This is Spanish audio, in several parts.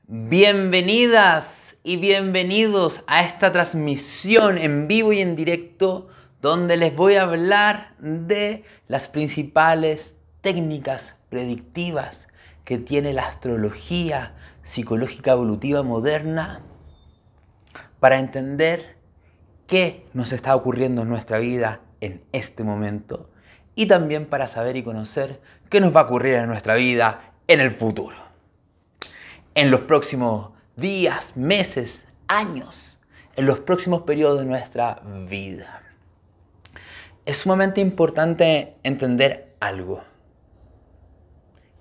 Bienvenidas y bienvenidos a esta transmisión en vivo y en directo donde les voy a hablar de las principales técnicas predictivas que tiene la astrología psicológica evolutiva moderna para entender qué nos está ocurriendo en nuestra vida en este momento y también para saber y conocer qué nos va a ocurrir en nuestra vida en el futuro. En los próximos días, meses, años, en los próximos periodos de nuestra vida. Es sumamente importante entender algo.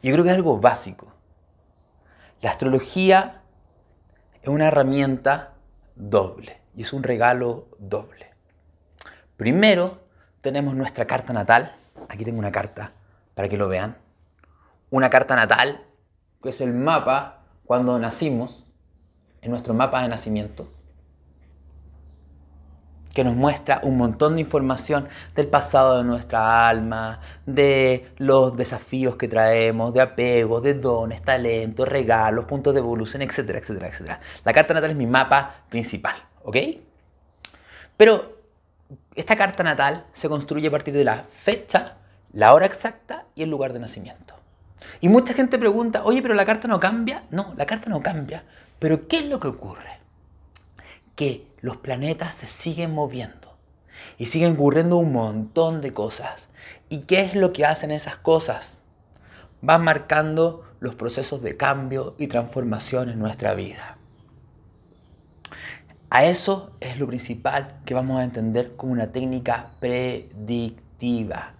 Yo creo que es algo básico. La astrología es una herramienta doble y es un regalo doble. Primero tenemos nuestra carta natal. Aquí tengo una carta para que lo vean. Una carta natal, que es el mapa cuando nacimos, en nuestro mapa de nacimiento, que nos muestra un montón de información del pasado de nuestra alma, de los desafíos que traemos, de apegos, de dones, talentos, regalos, puntos de evolución, etcétera, etcétera, etcétera. La carta natal es mi mapa principal, ¿ok? Pero esta carta natal se construye a partir de la fecha, la hora exacta y el lugar de nacimiento. Y mucha gente pregunta, oye, pero la carta no cambia. No, la carta no cambia. Pero ¿qué es lo que ocurre? Que los planetas se siguen moviendo y siguen ocurriendo un montón de cosas. ¿Y qué es lo que hacen esas cosas? Van marcando los procesos de cambio y transformación en nuestra vida. A eso es lo principal que vamos a entender como una técnica predictiva.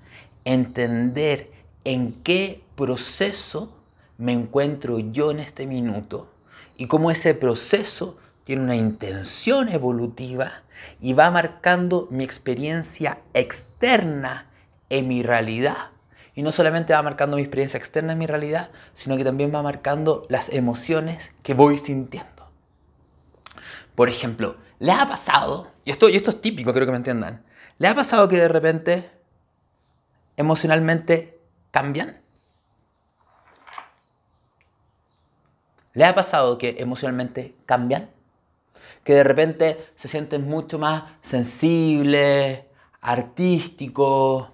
Entender en qué proceso me encuentro yo en este minuto y cómo ese proceso tiene una intención evolutiva y va marcando mi experiencia externa en mi realidad. Y no solamente va marcando mi experiencia externa en mi realidad, sino que también va marcando las emociones que voy sintiendo. Por ejemplo, ¿les ha pasado, y esto es típico, creo que me entiendan, ¿les ha pasado que de repente emocionalmente cambian? ¿Les ha pasado que emocionalmente cambian? Que de repente se sienten mucho más sensibles, artísticos,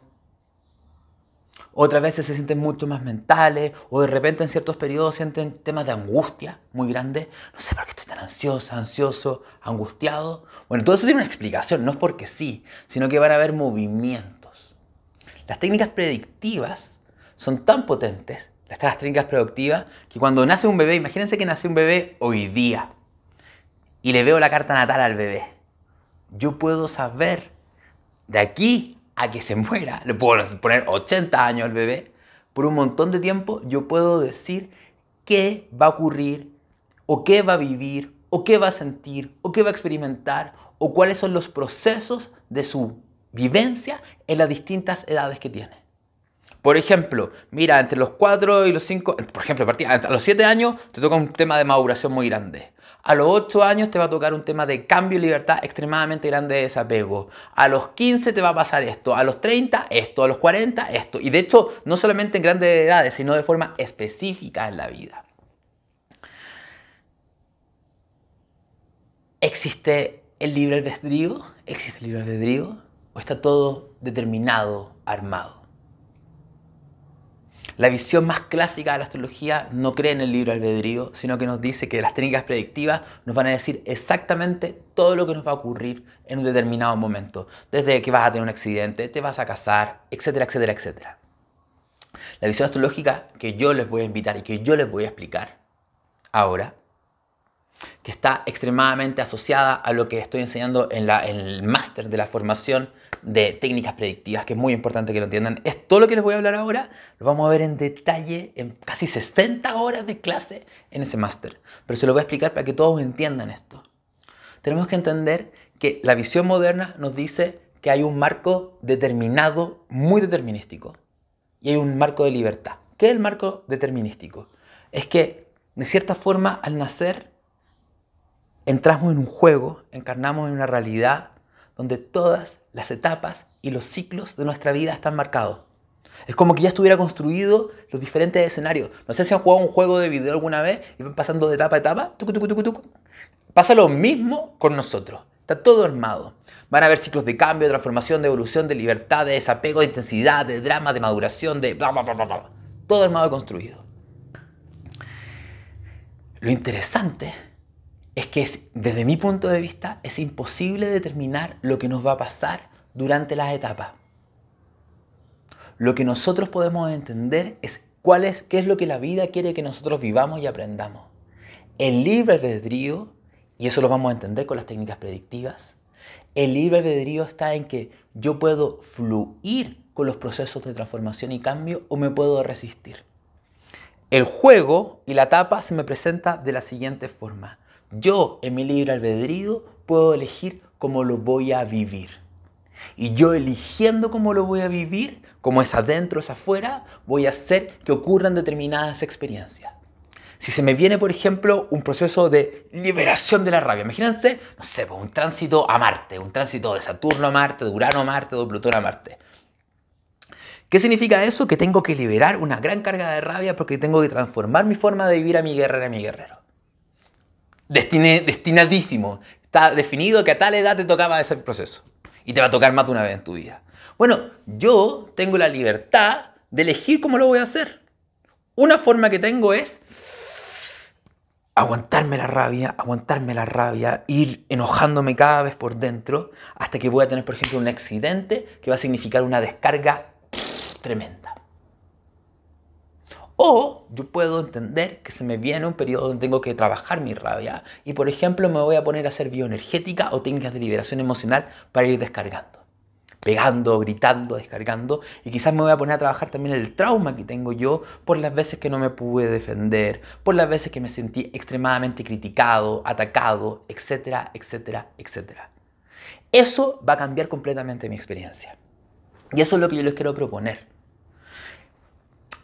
otras veces se sienten mucho más mentales, o de repente en ciertos periodos sienten temas de angustia muy grandes. No sé por qué estoy tan ansiosa, ansioso, angustiado. Bueno, todo eso tiene una explicación, no es porque sí, sino que van a haber movimientos. Las técnicas predictivas son tan potentes, estas técnicas predictivas, que cuando nace un bebé, imagínense que nace un bebé hoy día, y le veo la carta natal al bebé. Yo puedo saber de aquí a que se muera, le puedo poner 80 años al bebé, por un montón de tiempo yo puedo decir qué va a ocurrir, o qué va a vivir, o qué va a sentir, o qué va a experimentar, o cuáles son los procesos de su vivencia en las distintas edades que tiene. Por ejemplo, mira, entre los 4 y los 5, por ejemplo, a los 7 años te toca un tema de maduración muy grande. A los 8 años te va a tocar un tema de cambio y libertad extremadamente grande de desapego. A los 15 te va a pasar esto, a los 30 esto, a los 40 esto. Y de hecho, no solamente en grandes edades, sino de forma específica en la vida. ¿Existe el libre albedrío? ¿Existe el libre albedrío? ¿O está todo determinado, armado? La visión más clásica de la astrología no cree en el libre albedrío, sino que nos dice que las técnicas predictivas nos van a decir exactamente todo lo que nos va a ocurrir en un determinado momento. Desde que vas a tener un accidente, te vas a casar, etcétera, etcétera, etcétera. La visión astrológica que yo les voy a invitar y que yo les voy a explicar ahora, que está extremadamente asociada a lo que estoy enseñando en el máster de la formación de técnicas predictivas, que es muy importante que lo entiendan. Es todo lo que les voy a hablar ahora, lo vamos a ver en detalle en casi 60 horas de clase en ese máster. Pero se lo voy a explicar para que todos entiendan esto. Tenemos que entender que la visión moderna nos dice que hay un marco determinado, muy determinístico, y hay un marco de libertad. ¿Qué es el marco determinístico? Es que, de cierta forma, al nacer, entramos en un juego, encarnamos en una realidad donde todas las etapas y los ciclos de nuestra vida están marcados. Es como que ya estuviera construido los diferentes escenarios. No sé si han jugado un juego de video alguna vez y van pasando de etapa a etapa. Tucu, tucu, tucu, tucu. Pasa lo mismo con nosotros. Está todo armado. Van a haber ciclos de cambio, de transformación, de evolución, de libertad, de desapego, de intensidad, de drama, de maduración, de bla, bla, bla, bla, bla. Todo armado y construido. Lo interesante es que desde mi punto de vista es imposible determinar lo que nos va a pasar durante las etapas. Lo que nosotros podemos entender es qué es lo que la vida quiere que nosotros vivamos y aprendamos. El libre albedrío, y eso lo vamos a entender con las técnicas predictivas, el libre albedrío está en que yo puedo fluir con los procesos de transformación y cambio o me puedo resistir. El juego y la etapa se me presenta de la siguiente forma. Yo, en mi libre albedrío, puedo elegir cómo lo voy a vivir. Y yo eligiendo cómo lo voy a vivir, como es adentro, es afuera, voy a hacer que ocurran determinadas experiencias. Si se me viene, por ejemplo, un proceso de liberación de la rabia, imagínense, no sé, un tránsito a Marte, un tránsito de Saturno a Marte, de Urano a Marte, de Plutón a Marte. ¿Qué significa eso? Que tengo que liberar una gran carga de rabia porque tengo que transformar mi forma de vivir a mi guerrera, a mi guerrero. Destinadísimo. Está definido que a tal edad te tocaba ese proceso. Y te va a tocar más de una vez en tu vida. Bueno, yo tengo la libertad de elegir cómo lo voy a hacer. Una forma que tengo es aguantarme la rabia, ir enojándome cada vez por dentro hasta que voy a tener, por ejemplo, un accidente que va a significar una descarga tremenda. O yo puedo entender que se me viene un periodo donde tengo que trabajar mi rabia y, por ejemplo, me voy a poner a hacer bioenergética o técnicas de liberación emocional para ir descargando. Pegando, gritando, descargando, y quizás me voy a poner a trabajar también el trauma que tengo yo por las veces que no me pude defender, por las veces que me sentí extremadamente criticado, atacado, etcétera, etcétera, etcétera. Eso va a cambiar completamente mi experiencia. Y eso es lo que yo les quiero proponer.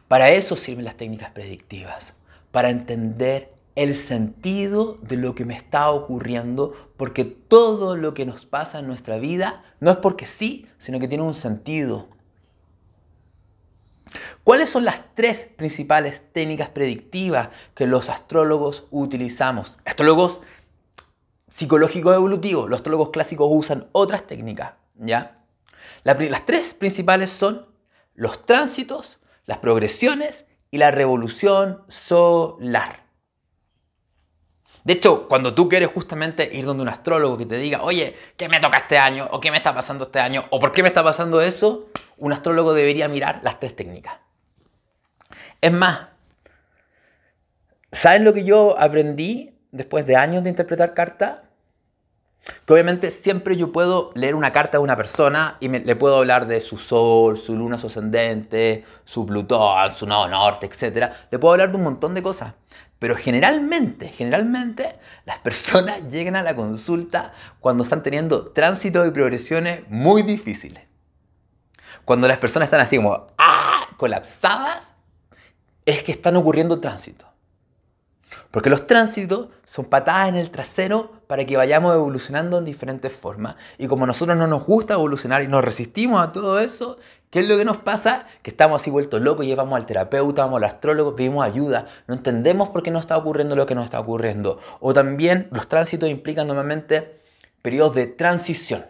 Para eso sirven las técnicas predictivas, para entender el sentido de lo que me está ocurriendo, porque todo lo que nos pasa en nuestra vida no es porque sí, sino que tiene un sentido. ¿Cuáles son las tres principales técnicas predictivas que los astrólogos utilizamos? Astrólogos psicológicos evolutivos, los astrólogos clásicos usan otras técnicas, ¿ya? Las tres principales son los tránsitos, las progresiones y la revolución solar. De hecho, cuando tú quieres justamente ir donde un astrólogo que te diga, oye, ¿qué me toca este año? ¿O qué me está pasando este año? ¿O por qué me está pasando eso? Un astrólogo debería mirar las tres técnicas. Es más, ¿saben lo que yo aprendí después de años de interpretar cartas? Que obviamente siempre yo puedo leer una carta de una persona y le puedo hablar de su sol, su luna, su ascendente, su Plutón, su nodo norte, etc. Le puedo hablar de un montón de cosas. Pero generalmente, las personas llegan a la consulta cuando están teniendo tránsitos y progresiones muy difíciles. Cuando las personas están así como colapsadas, es que están ocurriendo tránsitos. Porque los tránsitos son patadas en el trasero para que vayamos evolucionando en diferentes formas. Y como a nosotros no nos gusta evolucionar y nos resistimos a todo eso, ¿qué es lo que nos pasa? Que estamos así vueltos locos, llevamos al terapeuta, vamos al astrólogo, pedimos ayuda, no entendemos por qué nos está ocurriendo lo que nos está ocurriendo. O también los tránsitos implican normalmente periodos de transición.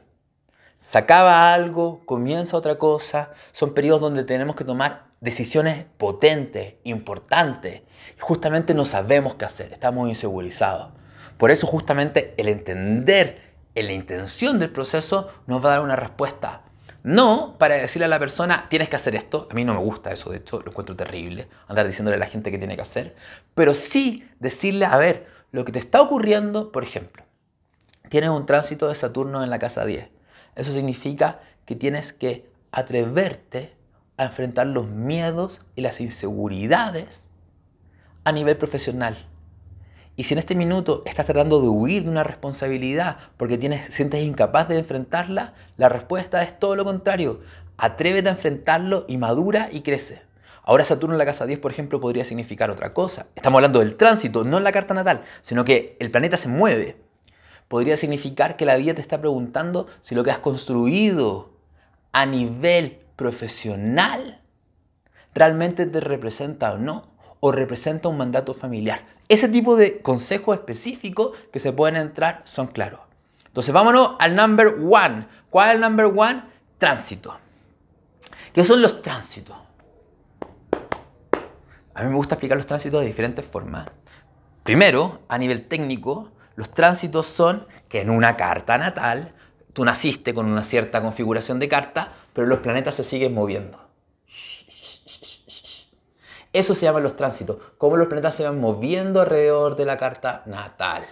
Se acaba algo, comienza otra cosa, son periodos donde tenemos que tomar decisiones potentes, importantes, y justamente no sabemos qué hacer, estamos insegurizados. Por eso justamente el entender la intención del proceso nos va a dar una respuesta. No para decirle a la persona, tienes que hacer esto, a mí no me gusta eso, de hecho lo encuentro terrible, andar diciéndole a la gente qué tiene que hacer, pero sí decirle, a ver, lo que te está ocurriendo, por ejemplo, tienes un tránsito de Saturno en la casa 10. Eso significa que tienes que atreverte a enfrentar los miedos y las inseguridades a nivel profesional. Y si en este minuto estás tratando de huir de una responsabilidad porque sientes incapaz de enfrentarla, la respuesta es todo lo contrario. Atrévete a enfrentarlo y madura y crece. Ahora Saturno en la casa 10, por ejemplo, podría significar otra cosa. Estamos hablando del tránsito, no en la carta natal, sino que el planeta se mueve. Podría significar que la vida te está preguntando si lo que has construido a nivel profesional realmente te representa o no, o representa un mandato familiar. Ese tipo de consejos específicos que se pueden entrar son claros. Entonces vámonos al number one. ¿Cuál es el number one? Tránsito. ¿Qué son los tránsitos? A mí me gusta explicar los tránsitos de diferentes formas. Primero, a nivel técnico, los tránsitos son que en una carta natal, tú naciste con una cierta configuración de carta, pero los planetas se siguen moviendo. Eso se llaman los tránsitos, cómo los planetas se van moviendo alrededor de la carta natal.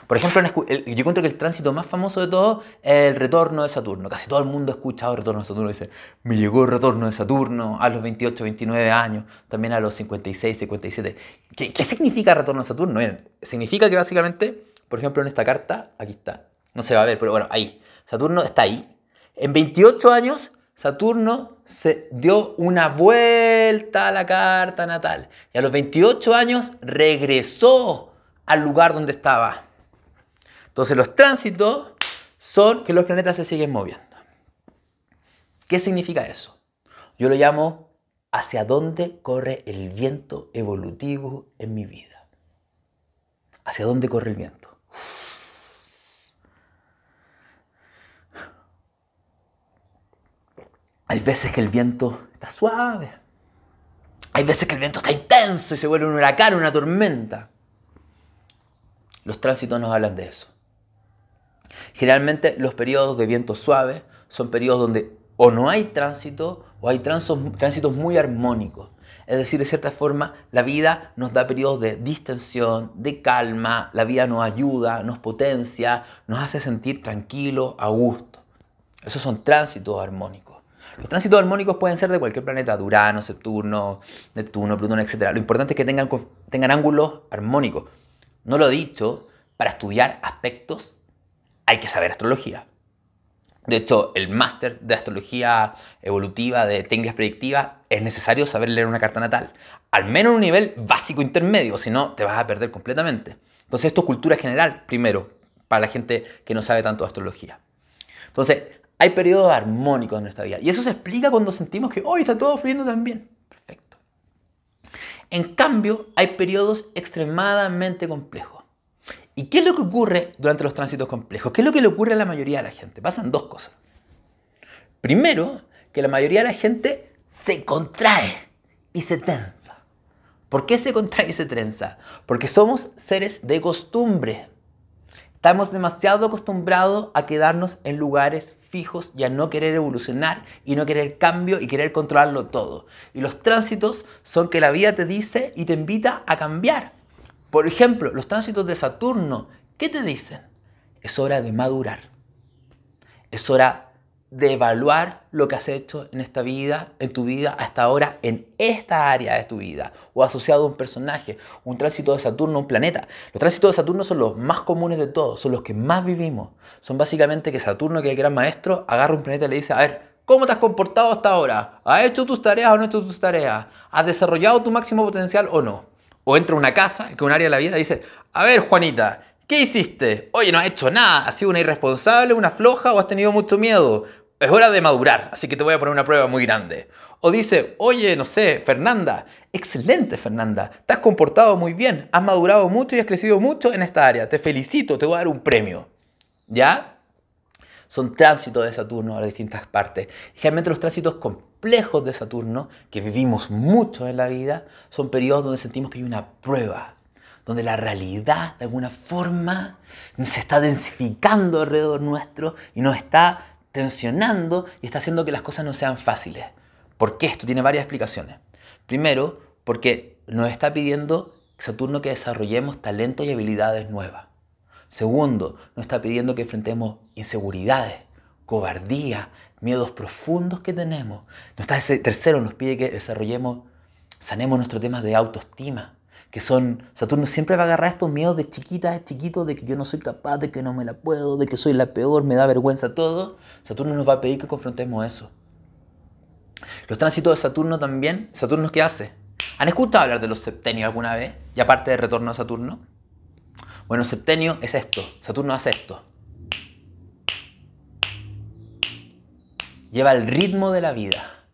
Por ejemplo, yo encuentro que el tránsito más famoso de todos es el retorno de Saturno. Casi todo el mundo ha escuchado el retorno de Saturno y dice, me llegó el retorno de Saturno a los 28, 29 años, también a los 56, 57. ¿Qué significa retorno de Saturno? Miren, significa que básicamente, por ejemplo, en esta carta, aquí está, no se va a ver, pero bueno, ahí, Saturno está ahí. En 28 años, Saturno se dio una vuelta a la carta natal y a los 28 años regresó al lugar donde estaba. Entonces los tránsitos son que los planetas se siguen moviendo. ¿Qué significa eso? Yo lo llamo hacia dónde corre el viento evolutivo en mi vida. ¿Hacia dónde corre el viento? Hay veces que el viento está suave. Hay veces que el viento está intenso y se vuelve un huracán, una tormenta. Los tránsitos nos hablan de eso. Generalmente los periodos de viento suave son periodos donde o no hay tránsito o hay tránsitos muy armónicos. Es decir, de cierta forma, la vida nos da periodos de distensión, de calma, la vida nos ayuda, nos potencia, nos hace sentir tranquilos, a gusto. Esos son tránsitos armónicos. Los tránsitos armónicos pueden ser de cualquier planeta, de Urano, Saturno, Neptuno, Plutón, etc. Lo importante es que tengan ángulos armónicos. No lo he dicho, para estudiar aspectos hay que saber astrología. De hecho, el máster de astrología evolutiva, de técnicas predictivas, es necesario saber leer una carta natal. Al menos en un nivel básico intermedio, si no te vas a perder completamente. Entonces esto es cultura general, primero, para la gente que no sabe tanto de astrología. Entonces, hay periodos armónicos en nuestra vida. Y eso se explica cuando sentimos que hoy está todo fluyendo tan bien. Perfecto. En cambio, hay periodos extremadamente complejos. ¿Y qué es lo que ocurre durante los tránsitos complejos? ¿Qué es lo que le ocurre a la mayoría de la gente? Pasan dos cosas. Primero, que la mayoría de la gente se contrae y se tensa. ¿Por qué se contrae y se tensa? Porque somos seres de costumbre. Estamos demasiado acostumbrados a quedarnos en lugares fijos y a no querer evolucionar y no querer cambio y querer controlarlo todo. Y los tránsitos son que la vida te dice y te invita a cambiar. Por ejemplo, los tránsitos de Saturno, ¿qué te dicen? Es hora de madurar. Es hora de evaluar lo que has hecho en esta vida, en tu vida, hasta ahora, en esta área de tu vida, o asociado a un personaje, un tránsito de Saturno, un planeta. Los tránsitos de Saturno son los más comunes de todos, son los que más vivimos. Son básicamente que Saturno, que es el gran maestro, agarra un planeta y le dice, a ver, ¿cómo te has comportado hasta ahora? ¿Has hecho tus tareas o no has hecho tus tareas? ¿Has desarrollado tu máximo potencial o no? O entra a una casa, que es un área de la vida, y dice, a ver, Juanita, ¿qué hiciste? Oye, no has hecho nada, has sido una irresponsable, una floja o has tenido mucho miedo. Es hora de madurar, así que te voy a poner una prueba muy grande. O dice, oye, no sé, Fernanda, excelente Fernanda, te has comportado muy bien, has madurado mucho y has crecido mucho en esta área, te felicito, te voy a dar un premio. ¿Ya? Son tránsitos de Saturno a las distintas partes. Y generalmente los tránsitos complejos de Saturno, que vivimos mucho en la vida, son periodos donde sentimos que hay una prueba, donde la realidad de alguna forma se está densificando alrededor nuestro y nos está tensionando y está haciendo que las cosas no sean fáciles. ¿Por qué? Esto tiene varias explicaciones. Primero, porque nos está pidiendo Saturno que desarrollemos talentos y habilidades nuevas. Segundo, nos está pidiendo que enfrentemos inseguridades, cobardía, miedos profundos que tenemos. Tercero, nos pide que sanemos nuestros temas de autoestima, que son, Saturno siempre va a agarrar estos miedos de chiquita, de chiquito, de que yo no soy capaz, de que no me la puedo, de que soy la peor, me da vergüenza todo. Saturno nos va a pedir que confrontemos eso. Los tránsitos de Saturno también, ¿Saturno qué hace? ¿Han escuchado hablar de los septenios alguna vez? Y aparte de retorno a Saturno. Bueno, septenio es esto. Saturno hace esto. Lleva el ritmo de la vida.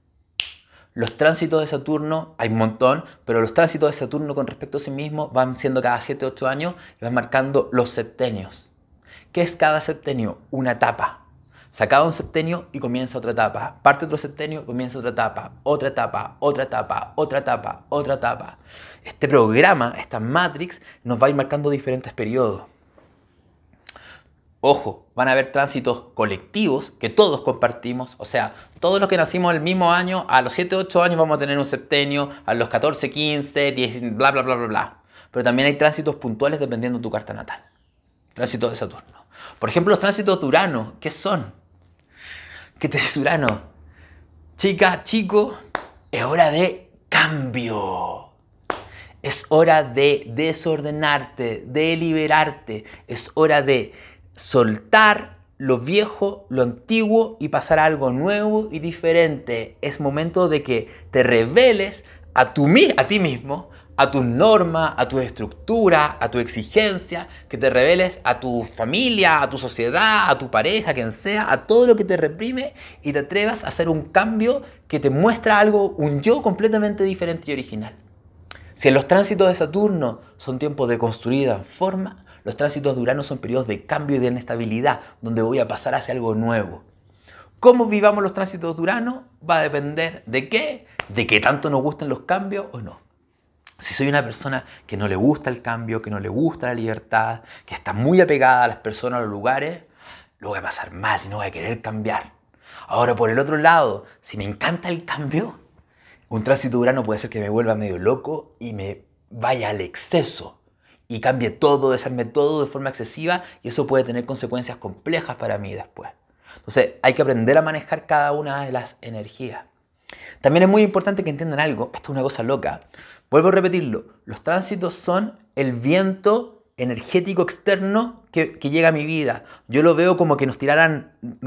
los tránsitos de Saturno, hay un montón, pero los tránsitos de Saturno con respecto a sí mismo van siendo cada 7 8 años y van marcando los septenios. ¿Qué es cada septenio? Una etapa. Se acaba un septenio y comienza otra etapa. Parte otro septenio, comienza otra etapa, otra etapa, otra etapa, otra etapa, otra etapa. Este programa, esta Matrix, nos va a ir marcando diferentes periodos. Ojo, van a haber tránsitos colectivos que todos compartimos. O sea, todos los que nacimos el mismo año, a los 7, 8 años vamos a tener un septenio, a los 14, 15, 10, bla, bla, bla, bla, bla. Pero también hay tránsitos puntuales dependiendo de tu carta natal. Tránsito de Saturno. Por ejemplo, los tránsitos de Urano, ¿qué son? ¿Qué te dice Urano? Chica, chico, es hora de cambio. Es hora de desordenarte, de liberarte. Es hora de soltar lo viejo, lo antiguo y pasar a algo nuevo y diferente. Es momento de que te reveles a ti mismo, a tus normas, a tu estructura, a tu exigencia, que te reveles a tu familia, a tu sociedad, a tu pareja, quien sea, a todo lo que te reprime y te atrevas a hacer un cambio que te muestra algo, un yo completamente diferente y original. Si en los tránsitos de Saturno son tiempos de construida forma, los tránsitos de Urano son periodos de cambio y de inestabilidad, donde voy a pasar hacia algo nuevo. ¿Cómo vivamos los tránsitos de Urano? Va a depender de qué, de qué tanto nos gusten los cambios o no. Si soy una persona que no le gusta el cambio, que no le gusta la libertad, que está muy apegada a las personas, a los lugares, lo voy a pasar mal y no voy a querer cambiar. Ahora, por el otro lado, si me encanta el cambio, un tránsito de Urano puede ser que me vuelva medio loco y me vaya al exceso y cambie todo, desarme todo de forma excesiva y eso puede tener consecuencias complejas para mí después. Entonces, hay que aprender a manejar cada una de las energías. También es muy importante que entiendan algo, esto es una cosa loca. Vuelvo a repetirlo, los tránsitos son el viento energético externo que llega a mi vida. Yo lo veo como que nos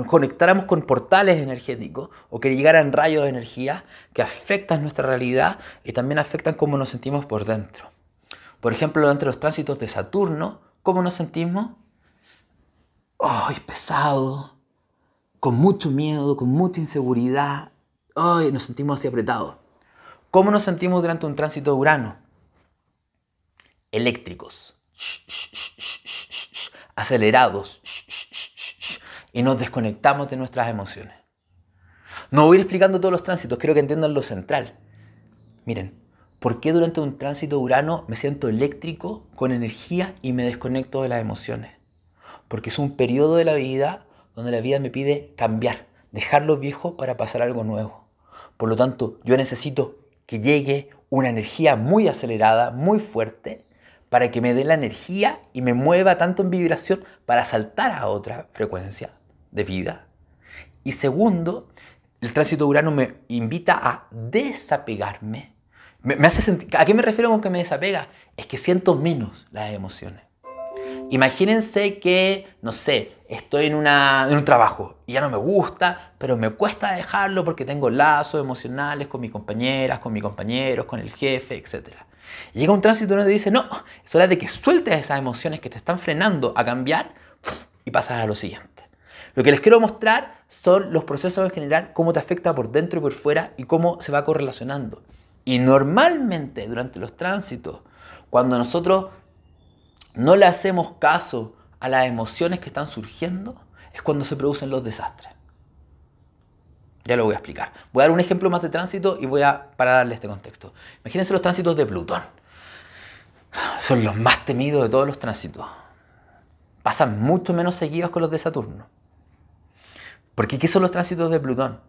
conectáramos con portales energéticos o que llegaran rayos de energía que afectan nuestra realidad y también afectan cómo nos sentimos por dentro. Por ejemplo, entre los tránsitos de Saturno, ¿cómo nos sentimos? ¡Ay, pesado! Con mucho miedo, con mucha inseguridad. ¡Ay, nos sentimos así apretados! ¿Cómo nos sentimos durante un tránsito de Urano? Eléctricos, acelerados, y nos desconectamos de nuestras emociones. No voy a ir explicando todos los tránsitos, quiero que entiendan lo central. Miren, ¿por qué durante un tránsito de Urano me siento eléctrico, con energía y me desconecto de las emociones? Porque es un periodo de la vida donde la vida me pide cambiar, dejar lo viejo para pasar a algo nuevo. Por lo tanto, yo necesito que llegue una energía muy acelerada, muy fuerte, para que me dé la energía y me mueva tanto en vibración para saltar a otra frecuencia de vida. Y segundo, el tránsito de Urano me invita a desapegarme. Me hace sentir, ¿a qué me refiero con que me desapega? Es que siento menos las emociones. Imagínense que, no sé, estoy en un trabajo y ya no me gusta, pero me cuesta dejarlo porque tengo lazos emocionales con mis compañeras, con mis compañeros, con el jefe, etc. Y llega un tránsito donde dice, no, es hora de que sueltes esas emociones que te están frenando a cambiar y pasas a lo siguiente. Lo que les quiero mostrar son los procesos en general, cómo te afecta por dentro y por fuera y cómo se va correlacionando. Y normalmente durante los tránsitos, cuando nosotros no le hacemos caso a las emociones que están surgiendo, es cuando se producen los desastres. Ya lo voy a explicar. Voy a dar un ejemplo más de tránsito y para darle este contexto. Imagínense los tránsitos de Plutón. Son los más temidos de todos los tránsitos. Pasan mucho menos seguidos que los de Saturno. Porque ¿qué son los tránsitos de Plutón?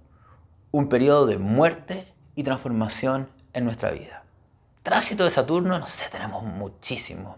Un periodo de muerte y transformación en nuestra vida. Tránsito de Saturno, no sé, tenemos muchísimos.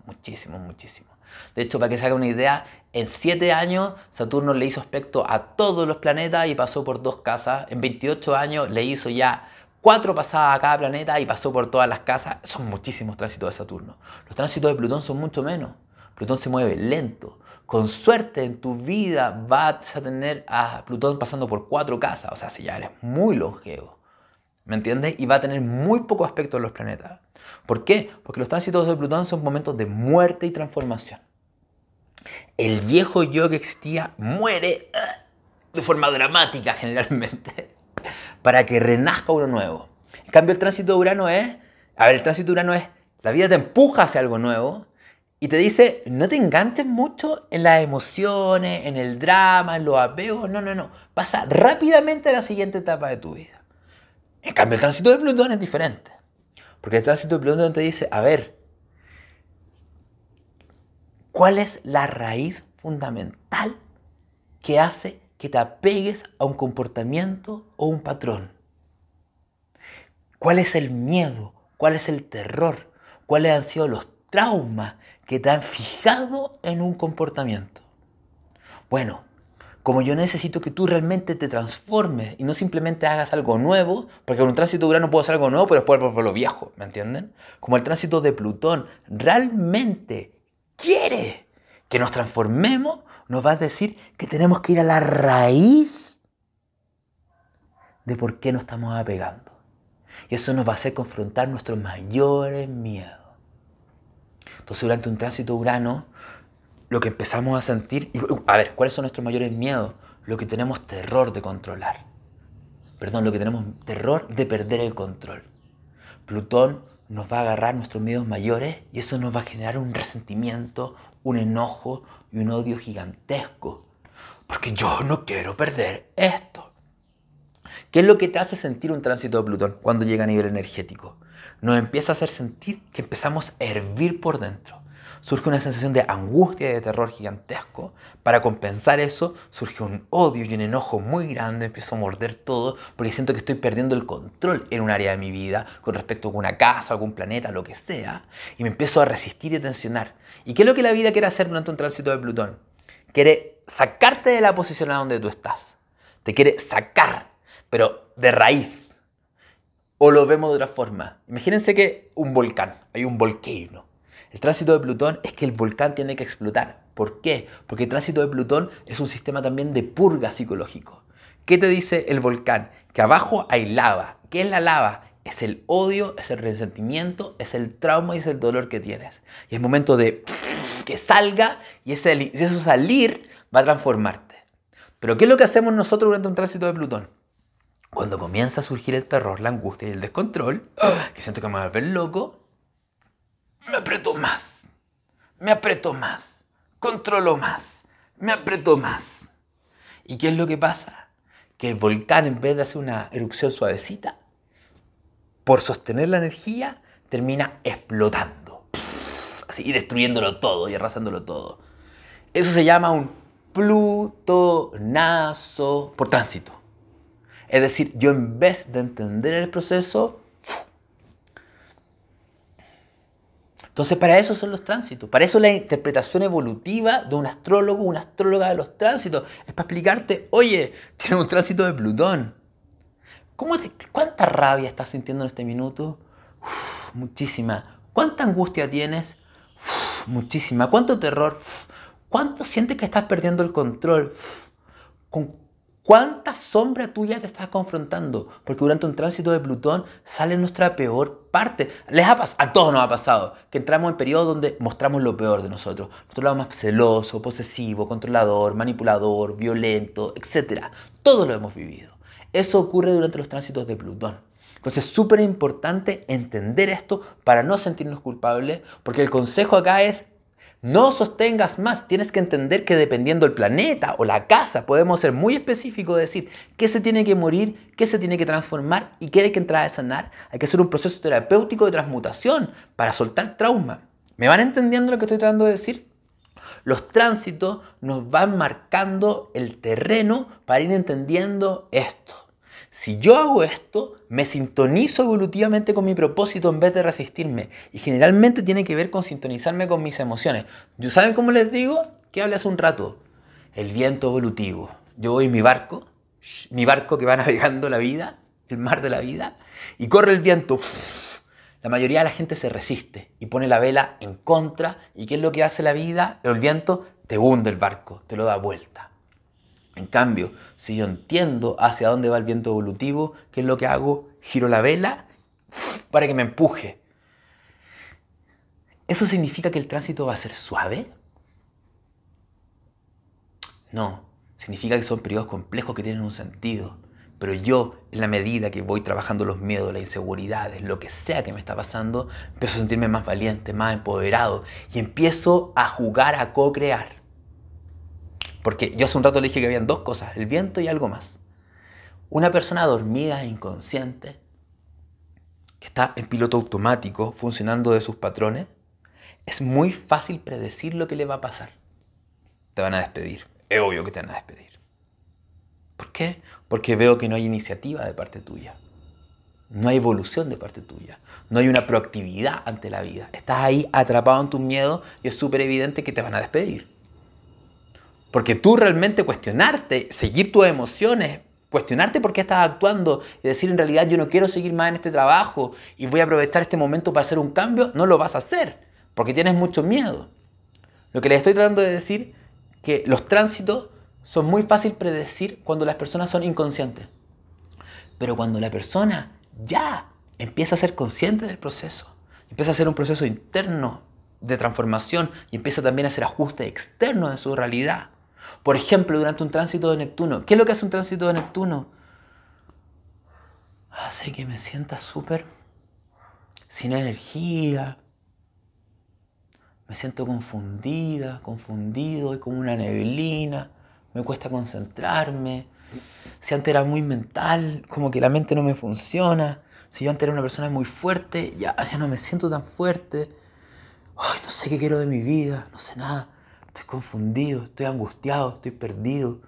De hecho, para que se haga una idea, en 7 años Saturno le hizo aspecto a todos los planetas y pasó por 2 casas. En 28 años le hizo ya 4 pasadas a cada planeta y pasó por todas las casas. Son muchísimos tránsitos de Saturno. Los tránsitos de Plutón son mucho menos. Plutón se mueve lento. Con suerte en tu vida vas a tener a Plutón pasando por 4 casas. O sea, si ya eres muy longevo. ¿Me entiendes? Y va a tener muy poco aspecto en los planetas. ¿Por qué? Porque los tránsitos de Plutón son momentos de muerte y transformación. El viejo yo que existía muere de forma dramática generalmente para que renazca uno nuevo. En cambio, el tránsito de Urano es, el tránsito de Urano es, la vida te empuja hacia algo nuevo y te dice, no te enganches mucho en las emociones, en el drama, en los apegos, no, pasa rápidamente a la siguiente etapa de tu vida. En cambio, el tránsito de Plutón es diferente, porque el tránsito de Plutón te dice, a ver, ¿cuál es la raíz fundamental que hace que te apegues a un comportamiento o un patrón? ¿Cuál es el miedo? ¿Cuál es el terror? ¿Cuáles han sido los traumas que te han fijado en un comportamiento? Bueno, como yo necesito que tú realmente te transformes y no simplemente hagas algo nuevo, porque con un tránsito de Urano puedo hacer algo nuevo, pero después volver lo viejo, ¿me entienden? Como el tránsito de Plutón realmente quiere que nos transformemos, nos va a decir que tenemos que ir a la raíz de por qué nos estamos apegando. Y eso nos va a hacer confrontar nuestros mayores miedos. Entonces, durante un tránsito de Urano, lo que empezamos a sentir... A ver, ¿cuáles son nuestros mayores miedos? Lo que tenemos terror de controlar. Perdón, lo que tenemos terror de perder el control. Plutón nos va a agarrar nuestros miedos mayores y eso nos va a generar un resentimiento, un enojo y un odio gigantesco. Porque yo no quiero perder esto. ¿Qué es lo que te hace sentir un tránsito de Plutón cuando llega a nivel energético? Nos empieza a hacer sentir que empezamos a hervir por dentro. Surge una sensación de angustia y de terror gigantesco. Para compensar eso, surge un odio y un enojo muy grande. Empiezo a morder todo porque siento que estoy perdiendo el control en un área de mi vida con respecto a alguna casa, algún planeta, lo que sea. Y me empiezo a resistir y tensionar. ¿Y qué es lo que la vida quiere hacer durante un tránsito de Plutón? Quiere sacarte de la posición a donde tú estás. Te quiere sacar, pero de raíz. O lo vemos de otra forma. Imagínense que un volcán, hay un volcano. El tránsito de Plutón es que el volcán tiene que explotar. ¿Por qué? Porque el tránsito de Plutón es un sistema también de purga psicológico. ¿Qué te dice el volcán? Que abajo hay lava. ¿Qué es la lava? Es el odio, es el resentimiento, es el trauma y es el dolor que tienes. Y es momento de que salga y eso salir va a transformarte. Pero ¿qué es lo que hacemos nosotros durante un tránsito de Plutón? Cuando comienza a surgir el terror, la angustia y el descontrol, que siento que me voy a volver loco, me aprieto más, controlo más, me aprieto más. ¿Y qué es lo que pasa? Que el volcán, en vez de hacer una erupción suavecita, por sostener la energía, termina explotando. Así, y destruyéndolo todo y arrasándolo todo. Eso se llama un plutonazo por tránsito. Es decir, yo en vez de entender el proceso... Entonces, para eso son los tránsitos. Para eso la interpretación evolutiva de un astrólogo, una astróloga de los tránsitos. Es para explicarte, oye, tienes un tránsito de Plutón. ¿Cuánta rabia estás sintiendo en este minuto? Muchísima. ¿Cuánta angustia tienes? Muchísima. ¿Cuánto terror? ¿Cuánto sientes que estás perdiendo el control? ¿Con cuánta sombra tuya te estás confrontando? Porque durante un tránsito de Plutón sale nuestra peor parte. A todos nos ha pasado que entramos en periodos donde mostramos lo peor de nosotros. Nuestro lado más celoso, posesivo, controlador, manipulador, violento, etc. Todo lo hemos vivido. Eso ocurre durante los tránsitos de Plutón. Entonces es súper importante entender esto para no sentirnos culpables, porque el consejo acá es: no sostengas más. Tienes que entender que dependiendo del planeta o la casa, podemos ser muy específicos, decir qué se tiene que morir, qué se tiene que transformar y qué hay que entrar a sanar. Hay que hacer un proceso terapéutico de transmutación para soltar trauma. ¿Me van entendiendo lo que estoy tratando de decir? Los tránsitos nos van marcando el terreno para ir entendiendo esto. Si yo hago esto, me sintonizo evolutivamente con mi propósito en vez de resistirme. Y generalmente tiene que ver con sintonizarme con mis emociones. ¿Saben cómo les digo? Que hablé hace un rato. El viento evolutivo. Yo voy en mi barco que va navegando la vida, el mar de la vida, y corre el viento. La mayoría de la gente se resiste y pone la vela en contra. ¿Y qué es lo que hace la vida? El viento te hunde el barco, te lo da vuelta. En cambio, si yo entiendo hacia dónde va el viento evolutivo, ¿qué es lo que hago? Giro la vela para que me empuje. ¿Eso significa que el tránsito va a ser suave? No, significa que son periodos complejos que tienen un sentido, Pero yo, en la medida que voy trabajando los miedos, las inseguridades, lo que sea que me está pasando, empiezo a sentirme más valiente, más empoderado y empiezo a jugar, a co-crear. Porque yo hace un rato le dije que habían dos cosas, el viento y algo más. Una persona dormida e inconsciente, que está en piloto automático, funcionando de sus patrones, es muy fácil predecir lo que le va a pasar. Te van a despedir. Es obvio que te van a despedir. ¿Por qué? Porque veo que no hay iniciativa de parte tuya. No hay evolución de parte tuya. No hay una proactividad ante la vida. Estás ahí atrapado en tus miedos y es súper evidente que te van a despedir. Porque tú realmente cuestionarte, seguir tus emociones, cuestionarte por qué estás actuando y decir en realidad yo no quiero seguir más en este trabajo y voy a aprovechar este momento para hacer un cambio, no lo vas a hacer porque tienes mucho miedo. Lo que les estoy tratando de decir es que los tránsitos son muy fáciles predecir cuando las personas son inconscientes. Pero cuando la persona ya empieza a ser consciente del proceso, empieza a hacer un proceso interno de transformación y empieza también a hacer ajustes externos de su realidad. Por ejemplo, durante un tránsito de Neptuno. ¿Qué es lo que hace un tránsito de Neptuno? Hace que me sienta súper sin energía. Me siento confundida, confundido, hay como una neblina, me cuesta concentrarme. Si antes era muy mental, como que la mente no me funciona. Si yo antes era una persona muy fuerte, ya no me siento tan fuerte. Ay, no sé qué quiero de mi vida, no sé nada. Estoy confundido, estoy angustiado, estoy perdido.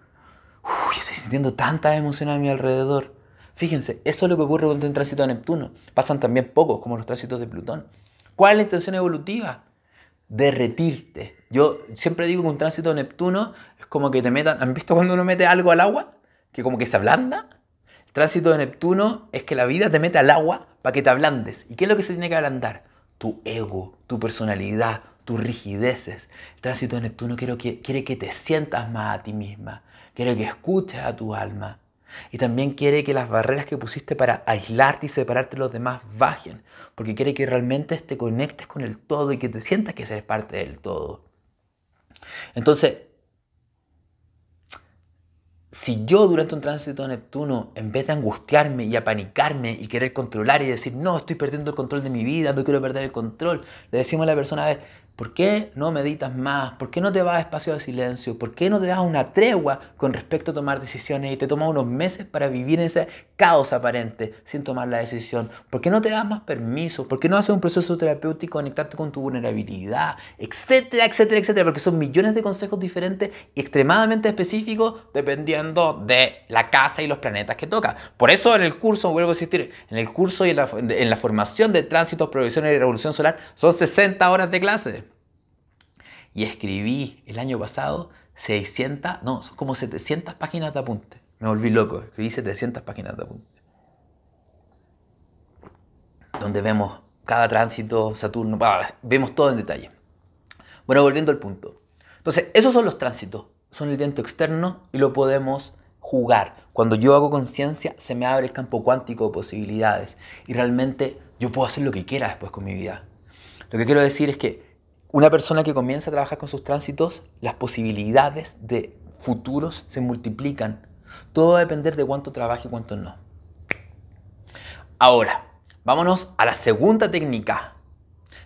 Estoy sintiendo tantas emociones a mi alrededor. Fíjense, eso es lo que ocurre con un tránsito de Neptuno. Pasan también pocos, como los tránsitos de Plutón. ¿Cuál es la intención evolutiva? Derretirte. Yo siempre digo que un tránsito de Neptuno es como que te metan... ¿Han visto cuando uno mete algo al agua? Que como que se ablanda. El tránsito de Neptuno es que la vida te mete al agua para que te ablandes. ¿Y qué es lo que se tiene que ablandar? Tu ego, tu personalidad, tus rigideces. El tránsito de Neptuno quiere que te sientas más a ti misma. Quiere que escuches a tu alma. Y también quiere que las barreras que pusiste para aislarte y separarte de los demás bajen. Porque quiere que realmente te conectes con el todo y que te sientas que eres parte del todo. Entonces, si yo durante un tránsito de Neptuno, en vez de angustiarme y apanicarme y querer controlar y decir, no, estoy perdiendo el control de mi vida, no quiero perder el control, le decimos a la persona, a ver, ¿por qué no meditas más? ¿Por qué no te vas a espacio de silencio? ¿Por qué no te das una tregua con respecto a tomar decisiones y te tomas unos meses para vivir en ese caos aparente sin tomar la decisión? ¿Por qué no te das más permiso? ¿Por qué no haces un proceso terapéutico, conectarte con tu vulnerabilidad? Etcétera, etcétera, etcétera. Porque son millones de consejos diferentes y extremadamente específicos dependiendo de la casa y los planetas que toca. Por eso en el curso, vuelvo a insistir, en el curso y en la formación de tránsitos, progresiones y revolución solar son 60 horas de clase. Y escribí el año pasado 600, no, son como 700 páginas de apuntes. Me volví loco, escribí 700 páginas de apuntes. Donde vemos cada tránsito, Saturno, vemos todo en detalle. Bueno, volviendo al punto. Entonces, esos son los tránsitos. Son el viento externo y lo podemos jugar. Cuando yo hago conciencia, se me abre el campo cuántico de posibilidades. Y realmente yo puedo hacer lo que quiera después con mi vida. Lo que quiero decir es que una persona que comienza a trabajar con sus tránsitos, las posibilidades de futuros se multiplican. Todo va a depender de cuánto trabaje y cuánto no. Ahora, vámonos a la segunda técnica.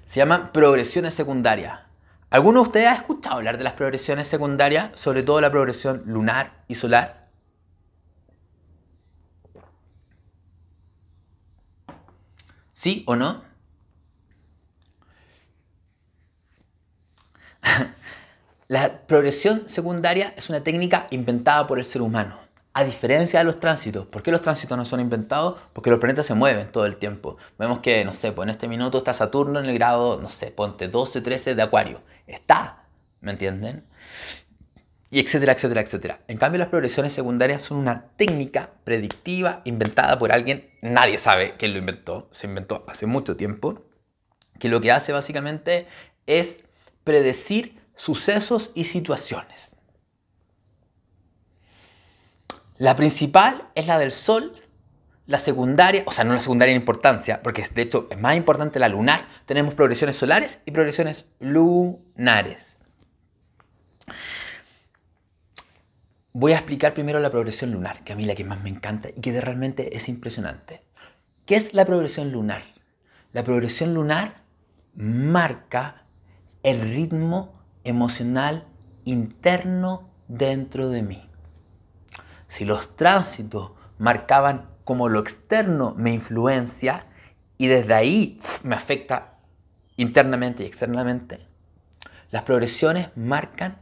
Se llaman progresiones secundarias. ¿Alguno de ustedes ha escuchado hablar de las progresiones secundarias? Sobre todo la progresión lunar y solar. ¿Sí o no? La progresión secundaria es una técnica inventada por el ser humano, a diferencia de los tránsitos. ¿Por qué los tránsitos no son inventados? Porque los planetas se mueven todo el tiempo. Vemos que, no sé, pues en este minuto está Saturno en el grado, no sé, ponte 12, 13 de Acuario. Está, ¿me entienden? Y etcétera, etcétera, etcétera. En cambio, las progresiones secundarias son una técnica predictiva inventada por alguien, nadie sabe quién lo inventó, se inventó hace mucho tiempo, que lo que hace básicamente es predecir sucesos y situaciones. La principal es la del Sol, la secundaria, o sea, no la secundaria en importancia, porque de hecho es más importante la lunar. Tenemos progresiones solares y progresiones lunares. Voy a explicar primero la progresión lunar, que a mí la que más me encanta y que realmente es impresionante. ¿Qué es la progresión lunar? La progresión lunar marca el ritmo emocional interno dentro de mí. Si los tránsitos marcaban como lo externo me influencia y desde ahí me afecta internamente y externamente, las progresiones marcan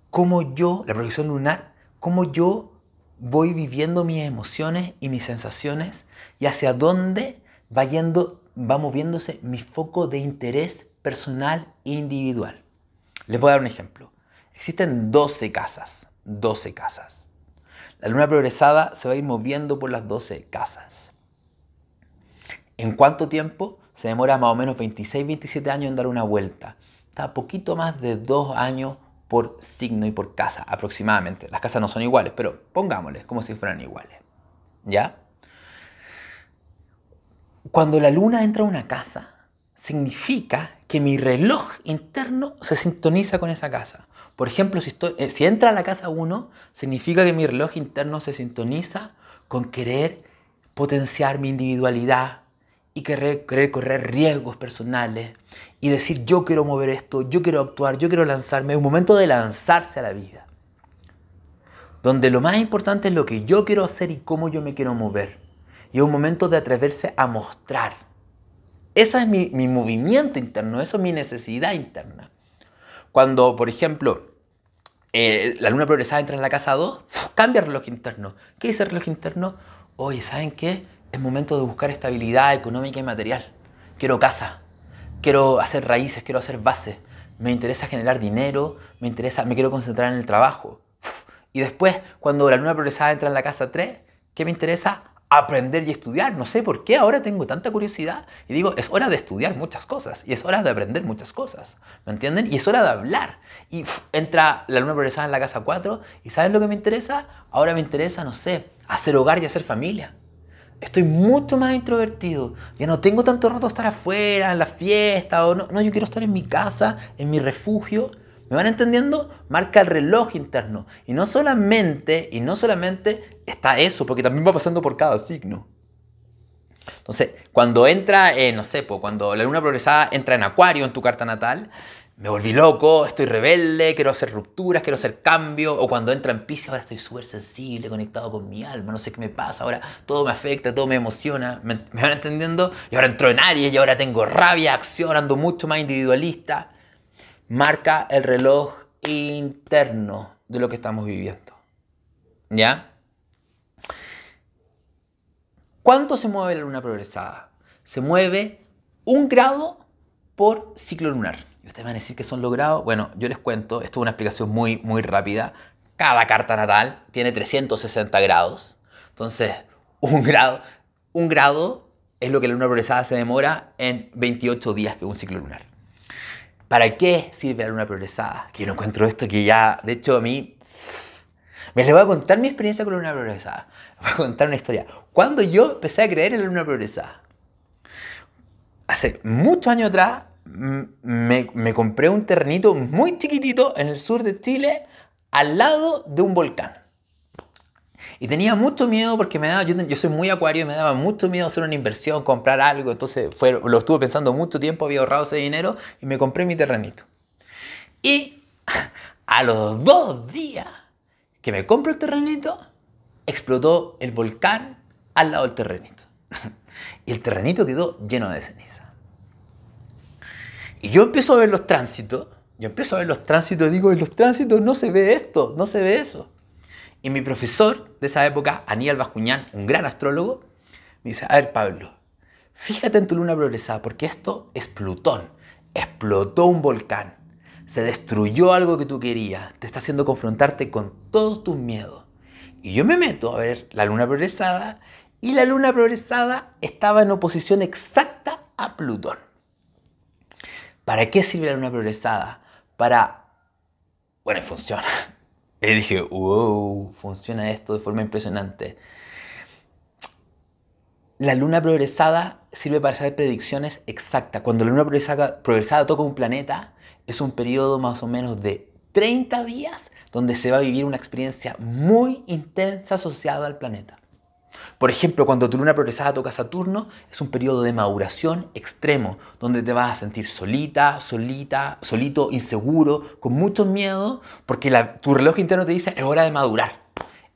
cómo yo, la progresión lunar, cómo yo voy viviendo mis emociones y mis sensaciones y hacia dónde va moviéndose mi foco de interés personal e individual. Les voy a dar un ejemplo. Existen 12 casas. 12 casas. La luna progresada se va a ir moviendo por las 12 casas. ¿En cuánto tiempo? Se demora más o menos 26-27 años en dar una vuelta. Está a poquito más de 2 años por signo y por casa, aproximadamente. Las casas no son iguales, pero pongámosles como si fueran iguales. ¿Ya? Cuando la luna entra a una casa, significa que mi reloj interno se sintoniza con esa casa. Por ejemplo, si entra a la casa 1, significa que mi reloj interno se sintoniza con querer potenciar mi individualidad y querer correr riesgos personales y decir yo quiero mover esto, yo quiero actuar, yo quiero lanzarme. Es un momento de lanzarse a la vida, donde lo más importante es lo que yo quiero hacer y cómo yo me quiero mover. Y es un momento de atreverse a mostrar. Ese es mi movimiento interno, eso es mi necesidad interna. Cuando, por ejemplo, la luna progresada entra en la casa 2, cambia el reloj interno. ¿Qué dice el reloj interno? Oye, ¿saben qué? Es momento de buscar estabilidad económica y material. Quiero casa, quiero hacer raíces, quiero hacer bases. Me interesa generar dinero, me quiero concentrar en el trabajo. Y después, cuando la luna progresada entra en la casa 3, ¿qué me interesa? Aprender y estudiar. No sé por qué ahora tengo tanta curiosidad. Y digo, es hora de estudiar muchas cosas. Y es hora de aprender muchas cosas. ¿Me entienden? Y es hora de hablar. Y entra la luna progresada en la casa 4. ¿Y saben lo que me interesa? Ahora me interesa, no sé, hacer hogar y hacer familia. Estoy mucho más introvertido. Ya no tengo tanto rato de estar afuera, en la fiesta. No, yo quiero estar en mi casa, en mi refugio. ¿Me van entendiendo? Marca el reloj interno. Y no solamente está eso, porque también va pasando por cada signo. Entonces, cuando entra, no sé, cuando la luna progresada entra en Acuario en tu carta natal, me volví loco, estoy rebelde, quiero hacer rupturas, quiero hacer cambios. O cuando entra en Piscis, ahora estoy súper sensible, conectado con mi alma, no sé qué me pasa, ahora todo me afecta, todo me emociona. ¿Me van entendiendo? Y ahora entro en Aries y ahora tengo rabia, acción, ando mucho más individualista. Marca el reloj interno de lo que estamos viviendo. ¿Ya? ¿Cuánto se mueve la luna progresada? Se mueve 1 grado por ciclo lunar. Y ustedes van a decir que son los grados. Bueno, yo les cuento, esto es una explicación muy, muy rápida. Cada carta natal tiene 360 grados. Entonces, 1 grado es lo que la luna progresada se demora en 28 días, que es un ciclo lunar. ¿Para qué sirve la luna progresada? Que yo no encuentro esto que ya, de hecho, a mí... Les voy a contar mi experiencia con la luna progresada. Les voy a contar una historia. Cuando yo empecé a creer en la luna progresada, hace muchos años atrás, me compré un terrenito muy chiquitito en el sur de Chile, al lado de un volcán. Y tenía mucho miedo porque yo soy muy acuario y me daba mucho miedo hacer una inversión, comprar algo. Entonces lo estuve pensando mucho tiempo, había ahorrado ese dinero y me compré mi terrenito. Y a los 2 días que me compro el terrenito, explotó el volcán al lado del terrenito. Y el terrenito quedó lleno de ceniza. Y yo empiezo a ver los tránsitos. Y digo, en los tránsitos no se ve esto, no se ve eso. Y mi profesor de esa época, Aníbal Bascuñán, un gran astrólogo, me dice, a ver Pablo, fíjate en tu luna progresada, porque esto es Plutón. Explotó un volcán. Se destruyó algo que tú querías. Te está haciendo confrontarte con todos tus miedos. Y yo me meto a ver la luna progresada y la luna progresada estaba en oposición exacta a Plutón. ¿Para qué sirve la luna progresada? Bueno, funciona. Y dije, wow, funciona esto de forma impresionante. La luna progresada sirve para hacer predicciones exactas. Cuando la luna progresada toca un planeta, es un periodo más o menos de 30 días donde se va a vivir una experiencia muy intensa asociada al planeta. Por ejemplo, cuando tu luna progresada toca Saturno, es un periodo de maduración extremo, donde te vas a sentir solita, solito, inseguro, con mucho miedo, porque tu reloj interno te dice es hora de madurar.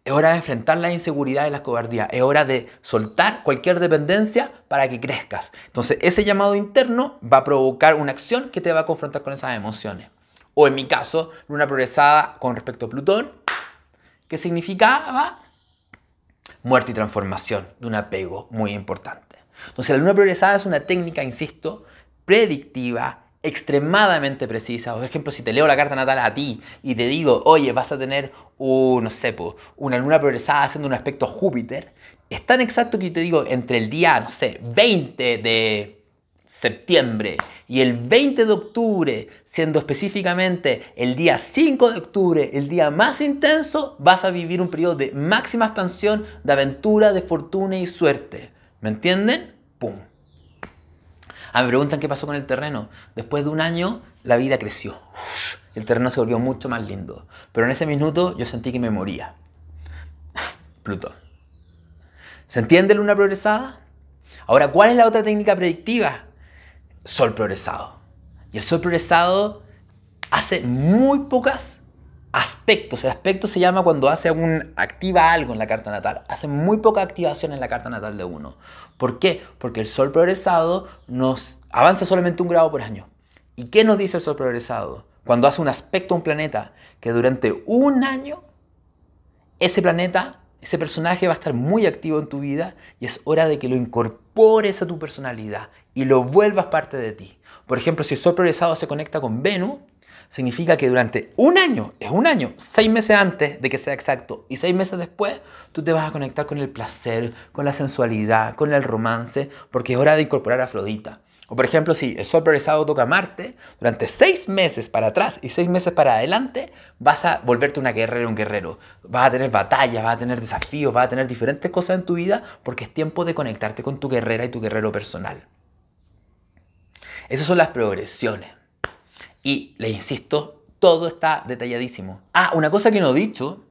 Es hora de enfrentar la inseguridad y la cobardía. Es hora de soltar cualquier dependencia para que crezcas. Entonces, ese llamado interno va a provocar una acción que te va a confrontar con esas emociones. O en mi caso, luna progresada con respecto a Plutón, que significaba muerte y transformación de un apego muy importante. Entonces, la luna progresada es una técnica, insisto, predictiva, extremadamente precisa. Por ejemplo, si te leo la carta natal a ti y te digo, oye, vas a tener una luna progresada haciendo un aspecto a Júpiter, es tan exacto que yo te digo, entre el día, 20 de septiembre y el 20 de octubre, siendo específicamente el día 5 de octubre, el día más intenso, vas a vivir un periodo de máxima expansión, de aventura, de fortuna y suerte. ¿Me entienden? ¡Pum! Me preguntan qué pasó con el terreno. Después de un año, la vida creció. El terreno se volvió mucho más lindo. Pero en ese minuto yo sentí que me moría. Plutón. ¿Se entiende luna progresada? Ahora, ¿cuál es la otra técnica predictiva? Sol progresado. Y el sol progresado hace muy pocos aspectos. El aspecto se llama cuando activa algo en la carta natal. Hace muy poca activación en la carta natal de uno. ¿Por qué? Porque el sol progresado nos avanza solamente 1 grado por año. ¿Y qué nos dice el sol progresado? Cuando hace un aspecto a un planeta, que durante un año ese planeta, ese personaje va a estar muy activo en tu vida y es hora de que lo incorpores a tu personalidad y lo vuelvas parte de ti. Por ejemplo, si el sol progresado se conecta con Venus, significa que durante un año, 6 meses antes de que sea exacto y 6 meses después, tú te vas a conectar con el placer, con la sensualidad, con el romance, porque es hora de incorporar a Afrodita. O por ejemplo, si el sol progresado toca Marte, durante 6 meses para atrás y 6 meses para adelante, vas a volverte una guerrera, un guerrero. Vas a tener batallas, vas a tener desafíos, vas a tener diferentes cosas en tu vida, porque es tiempo de conectarte con tu guerrera y tu guerrero personal. Esas son las progresiones. Y les insisto, todo está detalladísimo. Una cosa que no he dicho.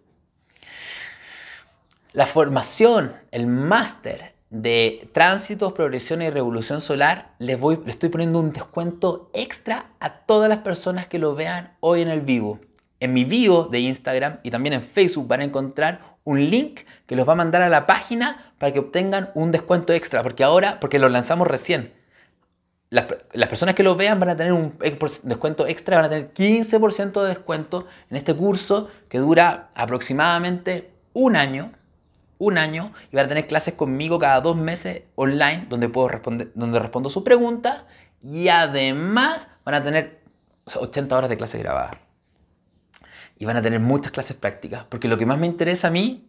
La formación, el máster de tránsitos, progresiones y revolución solar, le estoy poniendo un descuento extra a todas las personas que lo vean hoy en el vivo. En mi bio de Instagram y también en Facebook van a encontrar un link que los va a mandar a la página para que obtengan un descuento extra. Porque lo lanzamos recién. Las personas que lo vean van a tener un descuento extra, van a tener 15% de descuento en este curso que dura aproximadamente un año, y van a tener clases conmigo cada 2 meses online donde respondo sus preguntas y además van a tener 80 horas de clase grabada. Y van a tener muchas clases prácticas, porque lo que más me interesa a mí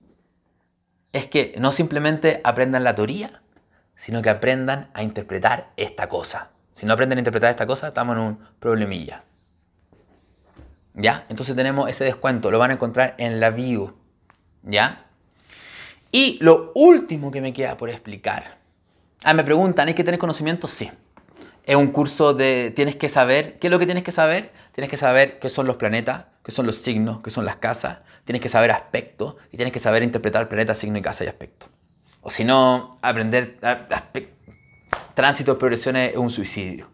es que no simplemente aprendan la teoría, sino que aprendan a interpretar esta cosa. Si no aprenden a interpretar esta cosa, estamos en un problemilla. ¿Ya? Entonces tenemos ese descuento, lo van a encontrar en la bio. ¿Ya? Y lo último que me queda por explicar. Me preguntan, ¿hay que tener conocimiento? Sí. Es un curso de... Tienes que saber... ¿Qué es lo que tienes que saber? Tienes que saber qué son los planetas, qué son los signos, qué son las casas. Tienes que saber aspectos y tienes que saber interpretar planeta, signo y casa y aspecto. O si no, aprender tránsito de progresiones es un suicidio.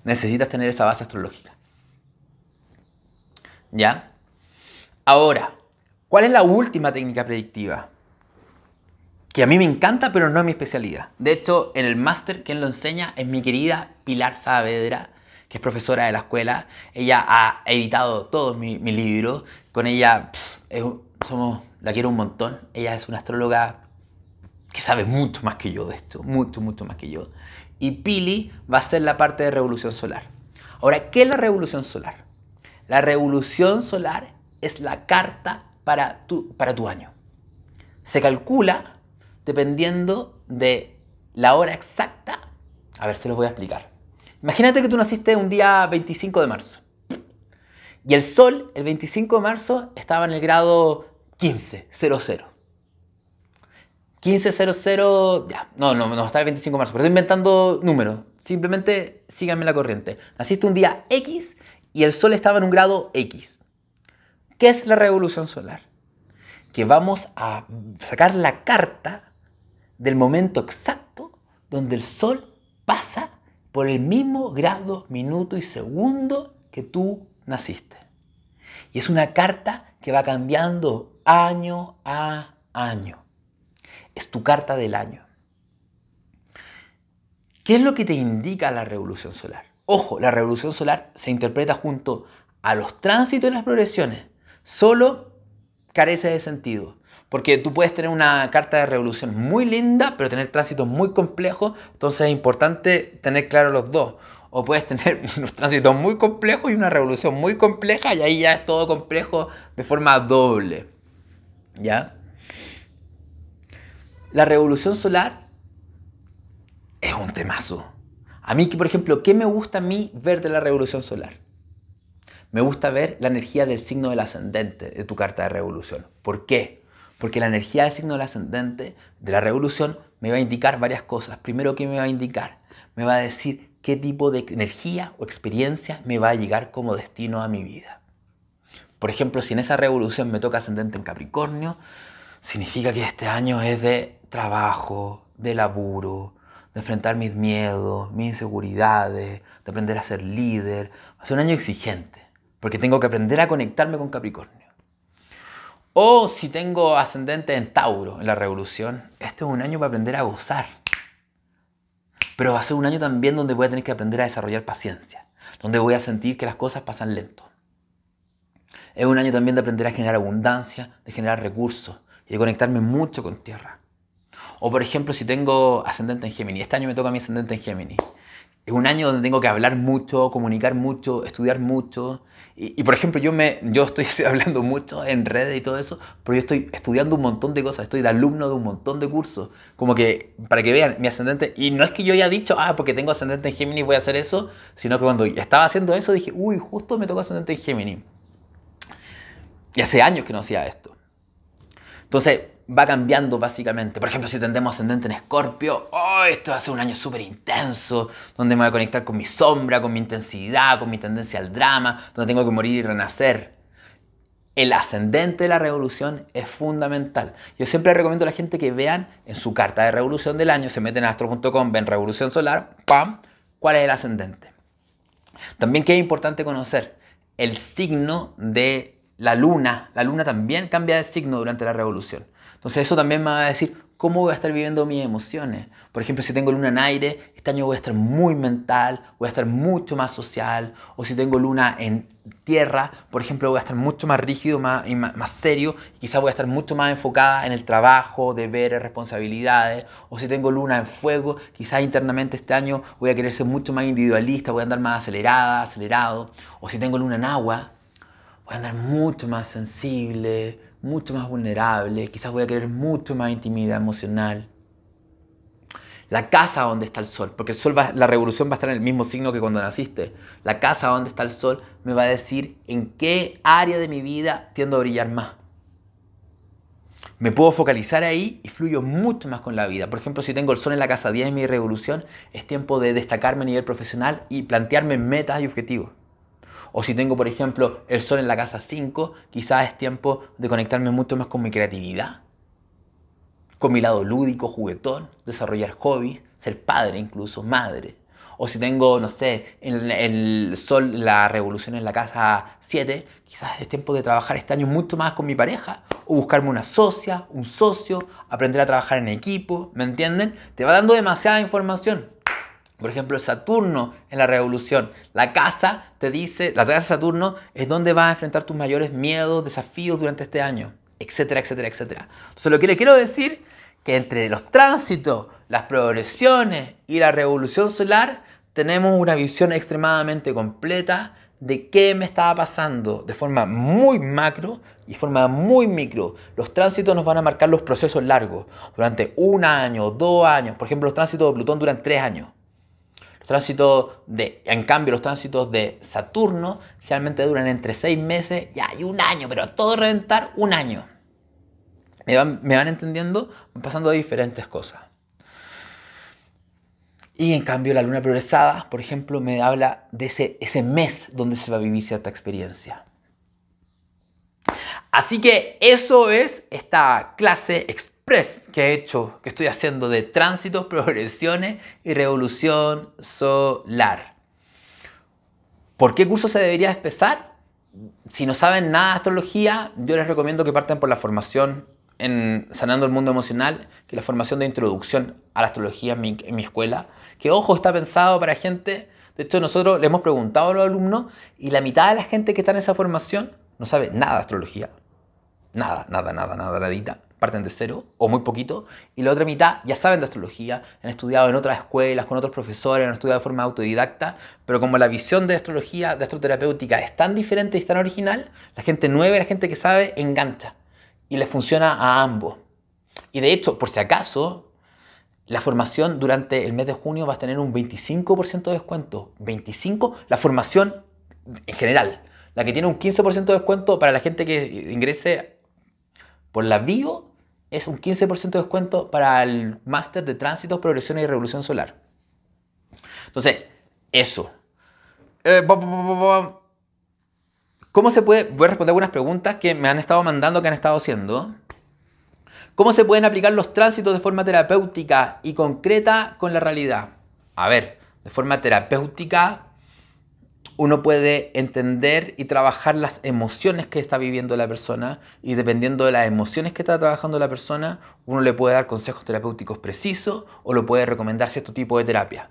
Necesitas tener esa base astrológica. ¿Ya? Ahora, ¿cuál es la última técnica predictiva? Que a mí me encanta, pero no es mi especialidad. De hecho, en el máster, quien lo enseña es mi querida Pilar Saavedra, que es profesora de la escuela. Ella ha editado todos mis libros. Con ella la quiero un montón. Ella es una astróloga que sabe mucho más que yo de esto. Mucho más que yo. Y Pili va a ser la parte de revolución solar. Ahora, ¿qué es la revolución solar? La revolución solar es la carta para tu año. Se calcula dependiendo de la hora exacta. A ver, se los voy a explicar. Imagínate que tú naciste un día 25 de marzo. Y el sol, el 25 de marzo, estaba en el grado 1500. 1500, ya. No está el 25 de marzo, pero estoy inventando números. Simplemente síganme la corriente. Naciste un día X y el sol estaba en un grado X. ¿Qué es la revolución solar? Que vamos a sacar la carta del momento exacto donde el Sol pasa por el mismo grado, minuto y segundo que tú naciste. Y es una carta que va cambiando año a año. Es tu carta del año. ¿Qué es lo que te indica la revolución solar? Ojo, la revolución solar se interpreta junto a los tránsitos y las progresiones. Solo carece de sentido. Porque tú puedes tener una carta de revolución muy linda, pero tener tránsitos muy complejos. Entonces es importante tener claro los dos. O puedes tener unos tránsitos muy complejos y una revolución muy compleja, y ahí ya es todo complejo de forma doble. ¿Ya? La revolución solar es un temazo. A mí, por ejemplo, ¿qué me gusta a mí ver de la revolución solar? Me gusta ver la energía del signo del ascendente de tu carta de revolución. ¿Por qué? Porque la energía del signo del ascendente de la revolución me va a indicar varias cosas. Primero, ¿qué me va a indicar? Me va a decir qué tipo de energía o experiencia me va a llegar como destino a mi vida. Por ejemplo, si en esa revolución me toca ascendente en Capricornio, significa que este año es de trabajo, de laburo, de enfrentar mis miedos, mis inseguridades, de aprender a ser líder. Va a ser un año exigente, porque tengo que aprender a conectarme con Capricornio. O si tengo ascendente en Tauro en la revolución, este es un año para aprender a gozar. Pero va a ser un año también donde voy a tener que aprender a desarrollar paciencia, donde voy a sentir que las cosas pasan lento. Es un año también de aprender a generar abundancia, de generar recursos y de conectarme mucho con tierra. O por ejemplo, si tengo ascendente en Géminis, este año me toca mi ascendente en Géminis. Es un año donde tengo que hablar mucho, comunicar mucho, estudiar mucho. Y por ejemplo, yo estoy hablando mucho en redes y todo eso, pero yo estoy estudiando un montón de cosas, estoy de alumno de un montón de cursos. Como que, para que vean, mi ascendente, y no es que yo haya dicho, porque tengo ascendente en Géminis voy a hacer eso, sino que cuando estaba haciendo eso dije, uy, justo me tocó ascendente en Géminis. Y hace años que no hacía esto. Entonces, va cambiando básicamente. Por ejemplo, si tendemos ascendente en Escorpio, esto va a ser un año súper intenso, donde me voy a conectar con mi sombra, con mi intensidad, con mi tendencia al drama, donde tengo que morir y renacer. El ascendente de la revolución es fundamental. Yo siempre recomiendo a la gente que vean en su carta de revolución del año, se meten a astro.com, ven revolución solar, ¡pam!, ¿cuál es el ascendente? También que es importante conocer el signo de la luna. La luna también cambia de signo durante la revolución. Entonces eso también me va a decir cómo voy a estar viviendo mis emociones. Por ejemplo, si tengo luna en aire, este año voy a estar muy mental, voy a estar mucho más social. O si tengo luna en tierra, por ejemplo, voy a estar mucho más rígido, más serio. Quizás voy a estar mucho más enfocada en el trabajo, deberes, responsabilidades. O si tengo luna en fuego, quizás internamente este año voy a querer ser mucho más individualista, voy a andar más acelerado. O si tengo luna en agua, voy a andar mucho más sensible, mucho más vulnerable, quizás voy a querer mucho más intimidad emocional. La casa donde está el sol, porque la revolución va a estar en el mismo signo que cuando naciste. La casa donde está el sol me va a decir en qué área de mi vida tiendo a brillar más. Me puedo focalizar ahí y fluyo mucho más con la vida. Por ejemplo, si tengo el sol en la casa 10 de mi revolución, es tiempo de destacarme a nivel profesional y plantearme metas y objetivos. O si tengo, por ejemplo, el sol en la casa 5, quizás es tiempo de conectarme mucho más con mi creatividad, con mi lado lúdico, juguetón, desarrollar hobbies, ser padre incluso, madre. O si tengo, no sé, el sol, la revolución en la casa 7, quizás es tiempo de trabajar este año mucho más con mi pareja, o buscarme una socia, un socio, aprender a trabajar en equipo, ¿me entienden? Te va dando demasiada información. Por ejemplo, Saturno en la revolución. La casa te dice, la casa de Saturno es donde vas a enfrentar tus mayores miedos, desafíos durante este año, etcétera, etcétera, etcétera. Entonces, lo que le quiero decir que entre los tránsitos, las progresiones y la revolución solar tenemos una visión extremadamente completa de qué me estaba pasando de forma muy macro y de forma muy micro. Los tránsitos nos van a marcar los procesos largos, durante 1 año, 2 años. Por ejemplo, los tránsitos de Plutón duran 3 años. En cambio, los tránsitos de Saturno generalmente duran entre 6 meses y 1 año, pero a todo reventar 1 año. ¿Me van entendiendo? Van pasando diferentes cosas. Y en cambio, la luna progresada, por ejemplo, me habla de ese mes donde se va a vivir cierta experiencia. Así que eso es esta clase express que he hecho, que estoy haciendo de tránsitos, progresiones y revolución solar. ¿Por qué curso se debería empezar? Si no saben nada de astrología, yo les recomiendo que partan por la formación en Sanando el Mundo Emocional, que es la formación de introducción a la astrología en mi escuela, que ojo, está pensado para gente. De hecho, nosotros le hemos preguntado a los alumnos y la mitad de la gente que está en esa formación no sabe nada de astrología. Nada, nadita. Parten de cero o muy poquito. Y la otra mitad ya saben de astrología, han estudiado en otras escuelas, con otros profesores, han estudiado de forma autodidacta. Pero como la visión de astrología, de astroterapéutica es tan diferente y tan original, la gente nueva y la gente que sabe engancha. Y les funciona a ambos. Y de hecho, por si acaso, la formación durante el mes de junio va a tener un 25% de descuento. 25%, la formación en general. La que tiene un 15% de descuento para la gente que ingrese por la bio, es un 15% de descuento para el máster de tránsitos, progresiones y revolución solar. Entonces, eso. ¿Cómo se puede? Voy a responder algunas preguntas que me han estado mandando, que han estado haciendo. ¿Cómo se pueden aplicar los tránsitos de forma terapéutica y concreta con la realidad? A ver, de forma terapéutica uno puede entender y trabajar las emociones que está viviendo la persona, y dependiendo de las emociones que está trabajando la persona, uno le puede dar consejos terapéuticos precisos o le puede recomendar cierto tipo de terapia.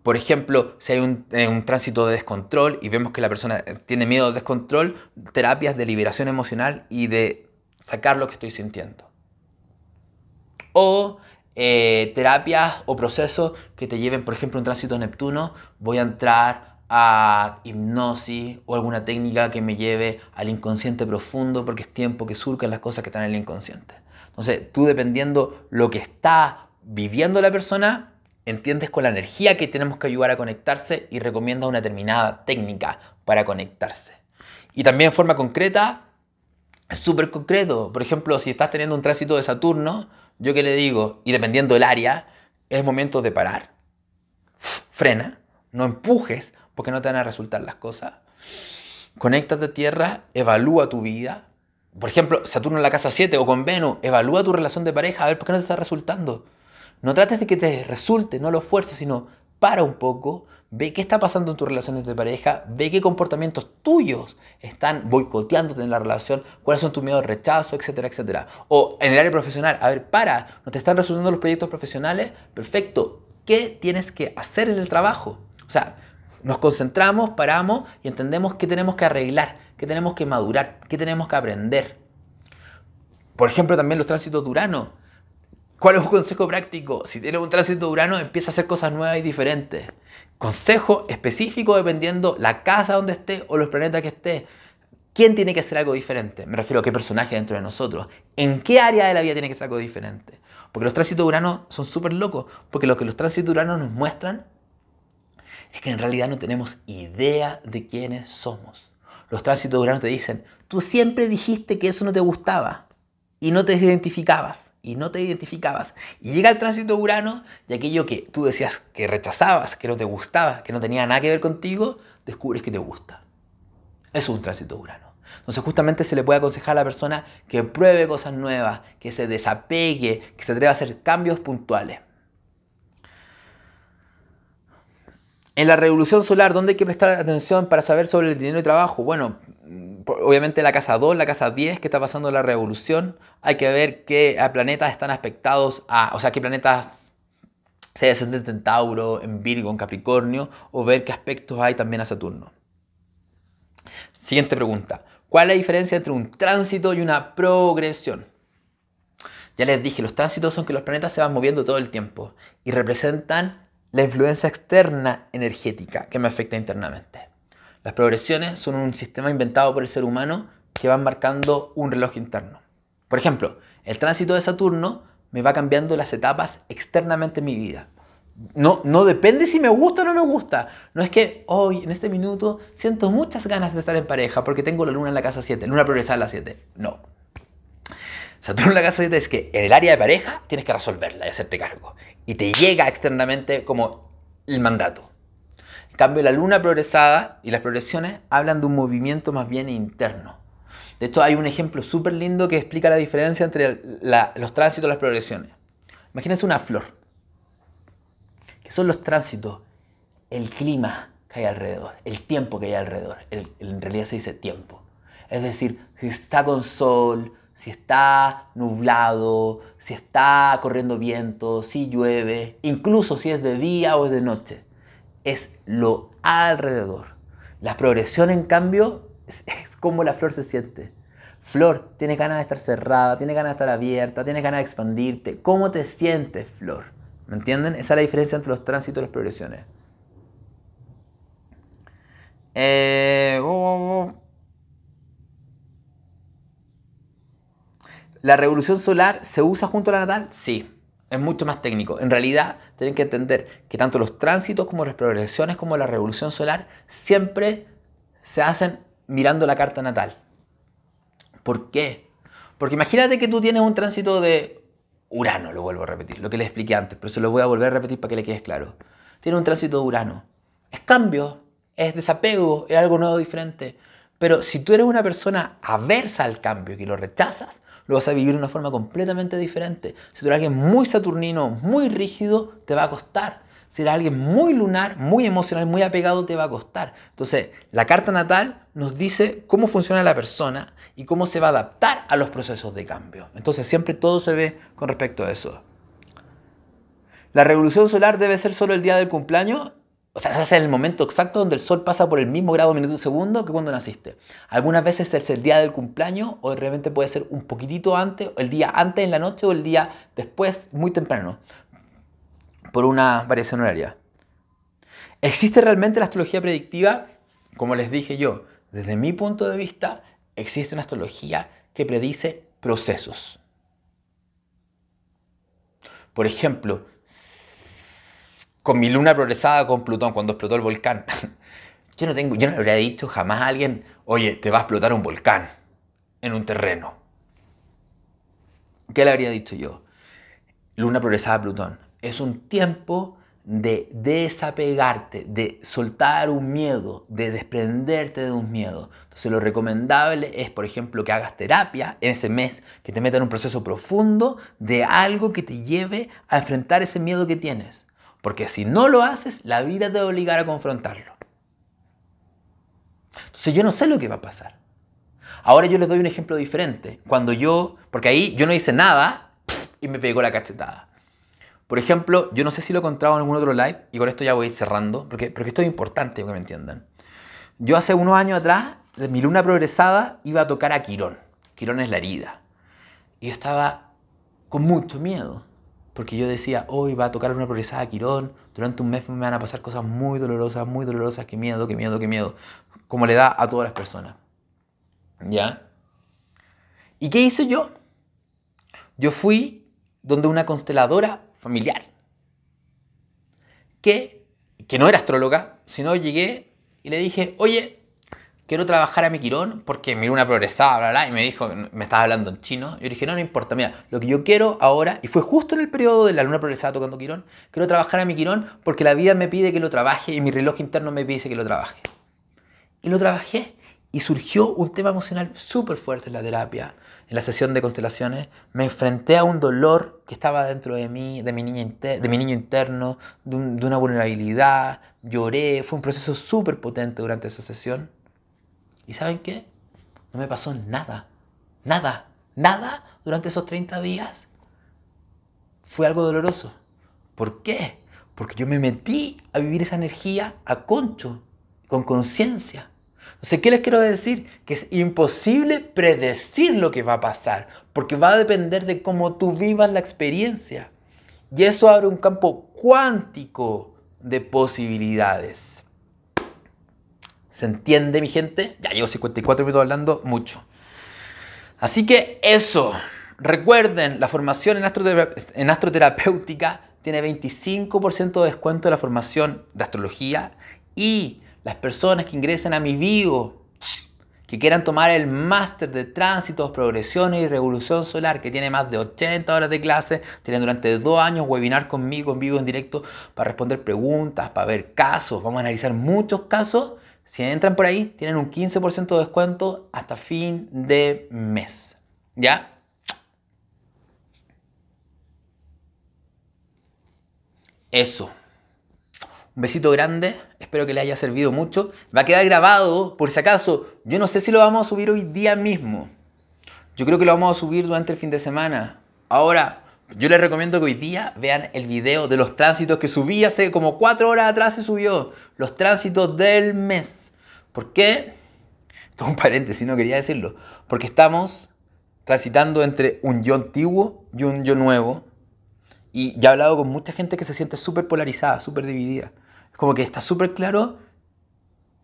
Por ejemplo, si hay un tránsito de descontrol y vemos que la persona tiene miedo al descontrol, terapias de liberación emocional y de sacar lo que estoy sintiendo. O terapias o procesos que te lleven, por ejemplo, un tránsito de Neptuno, voy a entrar a hipnosis o alguna técnica que me lleve al inconsciente profundo, porque es tiempo que surcan las cosas que están en el inconsciente. Entonces, tú, dependiendo lo que está viviendo la persona, entiendes con la energía que tenemos que ayudar a conectarse y recomiendas una determinada técnica para conectarse. Y también en forma concreta, es súper concreto. Por ejemplo, si estás teniendo un tránsito de Saturno, yo que le digo, y dependiendo del área, es momento de parar. Frena, no empujes, porque no te van a resultar las cosas. Conéctate a tierra, evalúa tu vida. Por ejemplo, Saturno en la casa 7 o con Venus, evalúa tu relación de pareja, a ver por qué no te está resultando. No trates de que te resulte, no lo fuerces, sino para un poco, ve qué está pasando en tus relaciones de pareja, ve qué comportamientos tuyos están boicoteándote en la relación, cuáles son tus miedos de rechazo, etcétera, etcétera. O en el área profesional, a ver, no te están resultando los proyectos profesionales, perfecto, ¿qué tienes que hacer en el trabajo? O sea, nos concentramos, paramos y entendemos qué tenemos que arreglar, qué tenemos que madurar, qué tenemos que aprender. Por ejemplo, también los tránsitos de Urano. ¿Cuál es un consejo práctico? Si tienes un tránsito de Urano, empieza a hacer cosas nuevas y diferentes. Consejo específico dependiendo la casa donde esté o los planetas que esté. ¿Quién tiene que hacer algo diferente? Me refiero a qué personaje dentro de nosotros. ¿En qué área de la vida tiene que hacer algo diferente? Porque los tránsitos de Urano son súper locos. Porque lo que los tránsitos de Urano nos muestran es que en realidad no tenemos idea de quiénes somos. Los tránsitos de Urano te dicen, tú siempre dijiste que eso no te gustaba y no te identificabas. Y llega el tránsito de Urano y aquello que tú decías que rechazabas, que no te gustaba, que no tenía nada que ver contigo, descubres que te gusta. Eso es un tránsito de Urano. Entonces justamente se le puede aconsejar a la persona que pruebe cosas nuevas, que se desapegue, que se atreva a hacer cambios puntuales. En la revolución solar, ¿dónde hay que prestar atención para saber sobre el dinero y trabajo? Bueno, obviamente la casa 2, la casa 10, que está pasando la revolución. Hay que ver qué planetas están aspectados o sea, qué planetas se descendenten en Tauro, en Virgo, en Capricornio, o ver qué aspectos hay también a Saturno. Siguiente pregunta. ¿Cuál es la diferencia entre un tránsito y una progresión? Ya les dije, los tránsitos son que los planetas se van moviendo todo el tiempo y representan la influencia externa energética que me afecta internamente. Las progresiones son un sistema inventado por el ser humano que van marcando un reloj interno. Por ejemplo, el tránsito de Saturno me va cambiando las etapas externamente en mi vida. No depende si me gusta o no me gusta. No es que hoy, en este minuto, siento muchas ganas de estar en pareja porque tengo la luna en la casa 7, luna progresada en la 7. No. Saturno en la casa 7 es que en el área de pareja tienes que resolverla y hacerte cargo. Y te llega externamente como el mandato. En cambio, la luna progresada y las progresiones hablan de un movimiento más bien interno. De hecho, hay un ejemplo súper lindo que explica la diferencia entre los tránsitos y las progresiones. Imagínense una flor. ¿Qué son los tránsitos? El clima que hay alrededor, el tiempo que hay alrededor. En realidad se dice tiempo. Es decir, si está con sol, si está nublado, si está corriendo viento, si llueve, incluso si es de día o es de noche. Es lo alrededor. La progresión, en cambio, es como la flor se siente. Flor, tiene ganas de estar cerrada, tiene ganas de estar abierta, tiene ganas de expandirte. ¿Cómo te sientes, flor? ¿Me entienden? Esa es la diferencia entre los tránsitos y las progresiones. ¿La revolución solar se usa junto a la natal? Sí, es mucho más técnico. En realidad, tienen que entender que tanto los tránsitos como las progresiones como la revolución solar siempre se hacen mirando la carta natal. ¿Por qué? Porque imagínate que tú tienes un tránsito de Urano, lo vuelvo a repetir, lo que les expliqué antes, pero se lo voy a volver a repetir para que le quede claro. Tiene un tránsito de Urano. Es cambio, es desapego, es algo nuevo, diferente. Pero si tú eres una persona aversa al cambio, que lo rechazas, lo vas a vivir de una forma completamente diferente. Si tú eres alguien muy saturnino, muy rígido, te va a costar. Si eres alguien muy lunar, muy emocional, muy apegado, te va a costar. Entonces, la carta natal nos dice cómo funciona la persona y cómo se va a adaptar a los procesos de cambio. Entonces, siempre todo se ve con respecto a eso. ¿La revolución solar debe ser solo el día del cumpleaños? O sea, se hace en el momento exacto donde el sol pasa por el mismo grado minuto segundo que cuando naciste. Algunas veces es el día del cumpleaños o de repente puede ser un poquitito antes, el día antes en la noche o el día después, muy temprano, por una variación horaria. ¿Existe realmente la astrología predictiva? Como les dije yo, desde mi punto de vista, existe una astrología que predice procesos. Por ejemplo, con mi luna progresada con Plutón, cuando explotó el volcán. Yo no le habría dicho jamás a alguien, oye, te va a explotar un volcán en un terreno. ¿Qué le habría dicho yo? Luna progresada Plutón. Es un tiempo de desapegarte, de soltar un miedo, de desprenderte de un miedo. Entonces lo recomendable es, por ejemplo, que hagas terapia en ese mes, que te metas en un proceso profundo de algo que te lleve a enfrentar ese miedo que tienes. Porque si no lo haces, la vida te va a obligar a confrontarlo. Entonces yo no sé lo que va a pasar. Ahora yo les doy un ejemplo diferente. Porque ahí yo no hice nada y me pegó la cachetada. Por ejemplo, yo no sé si lo he encontrado en algún otro live, y con esto ya voy a ir cerrando, porque esto es importante que me entiendan. Yo hace unos años atrás, de mi luna progresada, iba a tocar a Quirón. Quirón es la herida. Y yo estaba con mucho miedo, porque yo decía, hoy va a tocar una progresada a Quirón, durante un mes me van a pasar cosas muy dolorosas, qué miedo, qué miedo, qué miedo, como le da a todas las personas. ¿Ya? ¿Y qué hice yo? Yo fui donde una consteladora familiar, que no era astróloga, sino llegué y le dije, oye, quiero trabajar a mi Quirón porque mi luna progresaba, bla, bla, y me dijo, me estaba hablando en chino. Yo dije, no importa, mira, lo que yo quiero ahora, y fue justo en el periodo de la luna progresada tocando Quirón, quiero trabajar a mi Quirón porque la vida me pide que lo trabaje y mi reloj interno me pide que lo trabaje. Y lo trabajé y surgió un tema emocional súper fuerte en la terapia. En la sesión de constelaciones me enfrenté a un dolor que estaba dentro de mí, de mi niño interno, de una vulnerabilidad, lloré, fue un proceso súper potente durante esa sesión. ¿Y saben qué? No me pasó nada, nada durante esos 30 días. Fue algo doloroso. ¿Por qué? Porque yo me metí a vivir esa energía a concho, con conciencia. Entonces, ¿qué les quiero decir? Que es imposible predecir lo que va a pasar, porque va a depender de cómo tú vivas la experiencia. Y eso abre un campo cuántico de posibilidades. ¿Se entiende, mi gente? Ya llevo 54 minutos hablando, mucho. Así que eso. Recuerden, la formación en astroterapéutica tiene 25% de descuento de la formación de astrología, y las personas que ingresen a mi bio, que quieran tomar el máster de tránsitos, progresiones y revolución solar, que tiene más de 80 horas de clase, tienen durante 2 años webinar conmigo en vivo, en directo, para responder preguntas, para ver casos, vamos a analizar muchos casos. Si entran por ahí, tienen un 15% de descuento hasta fin de mes. ¿Ya? Eso. Un besito grande, espero que les haya servido mucho. Va a quedar grabado, por si acaso. Yo no sé si lo vamos a subir hoy día mismo. Yo creo que lo vamos a subir durante el fin de semana. Ahora, yo les recomiendo que hoy día vean el video de los tránsitos que subí hace como 4 horas atrás se subió. Los tránsitos del mes. ¿Por qué? Esto es un paréntesis, no quería decirlo. Porque estamos transitando entre un yo antiguo y un yo nuevo. Y ya he hablado con mucha gente que se siente súper polarizada, súper dividida. Es como que está súper claro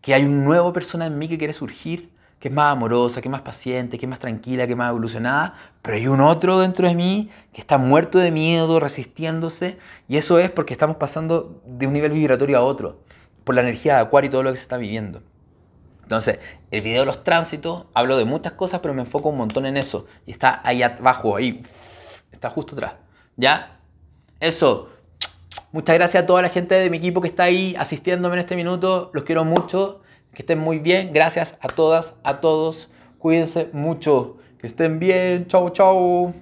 que hay una nueva persona en mí que quiere surgir, que es más amorosa, que es más paciente, que es más tranquila, que es más evolucionada, pero hay un otro dentro de mí que está muerto de miedo, resistiéndose, y eso es porque estamos pasando de un nivel vibratorio a otro, por la energía de Acuario y todo lo que se está viviendo. Entonces, el video de los tránsitos, hablo de muchas cosas, pero me enfoco un montón en eso, y está ahí abajo, ahí, está justo atrás, ¿ya? Eso. Muchas gracias a toda la gente de mi equipo que está ahí asistiéndome en este minuto. Los quiero mucho. Que estén muy bien. Gracias a todas, a todos. Cuídense mucho. Que estén bien. Chau, chau.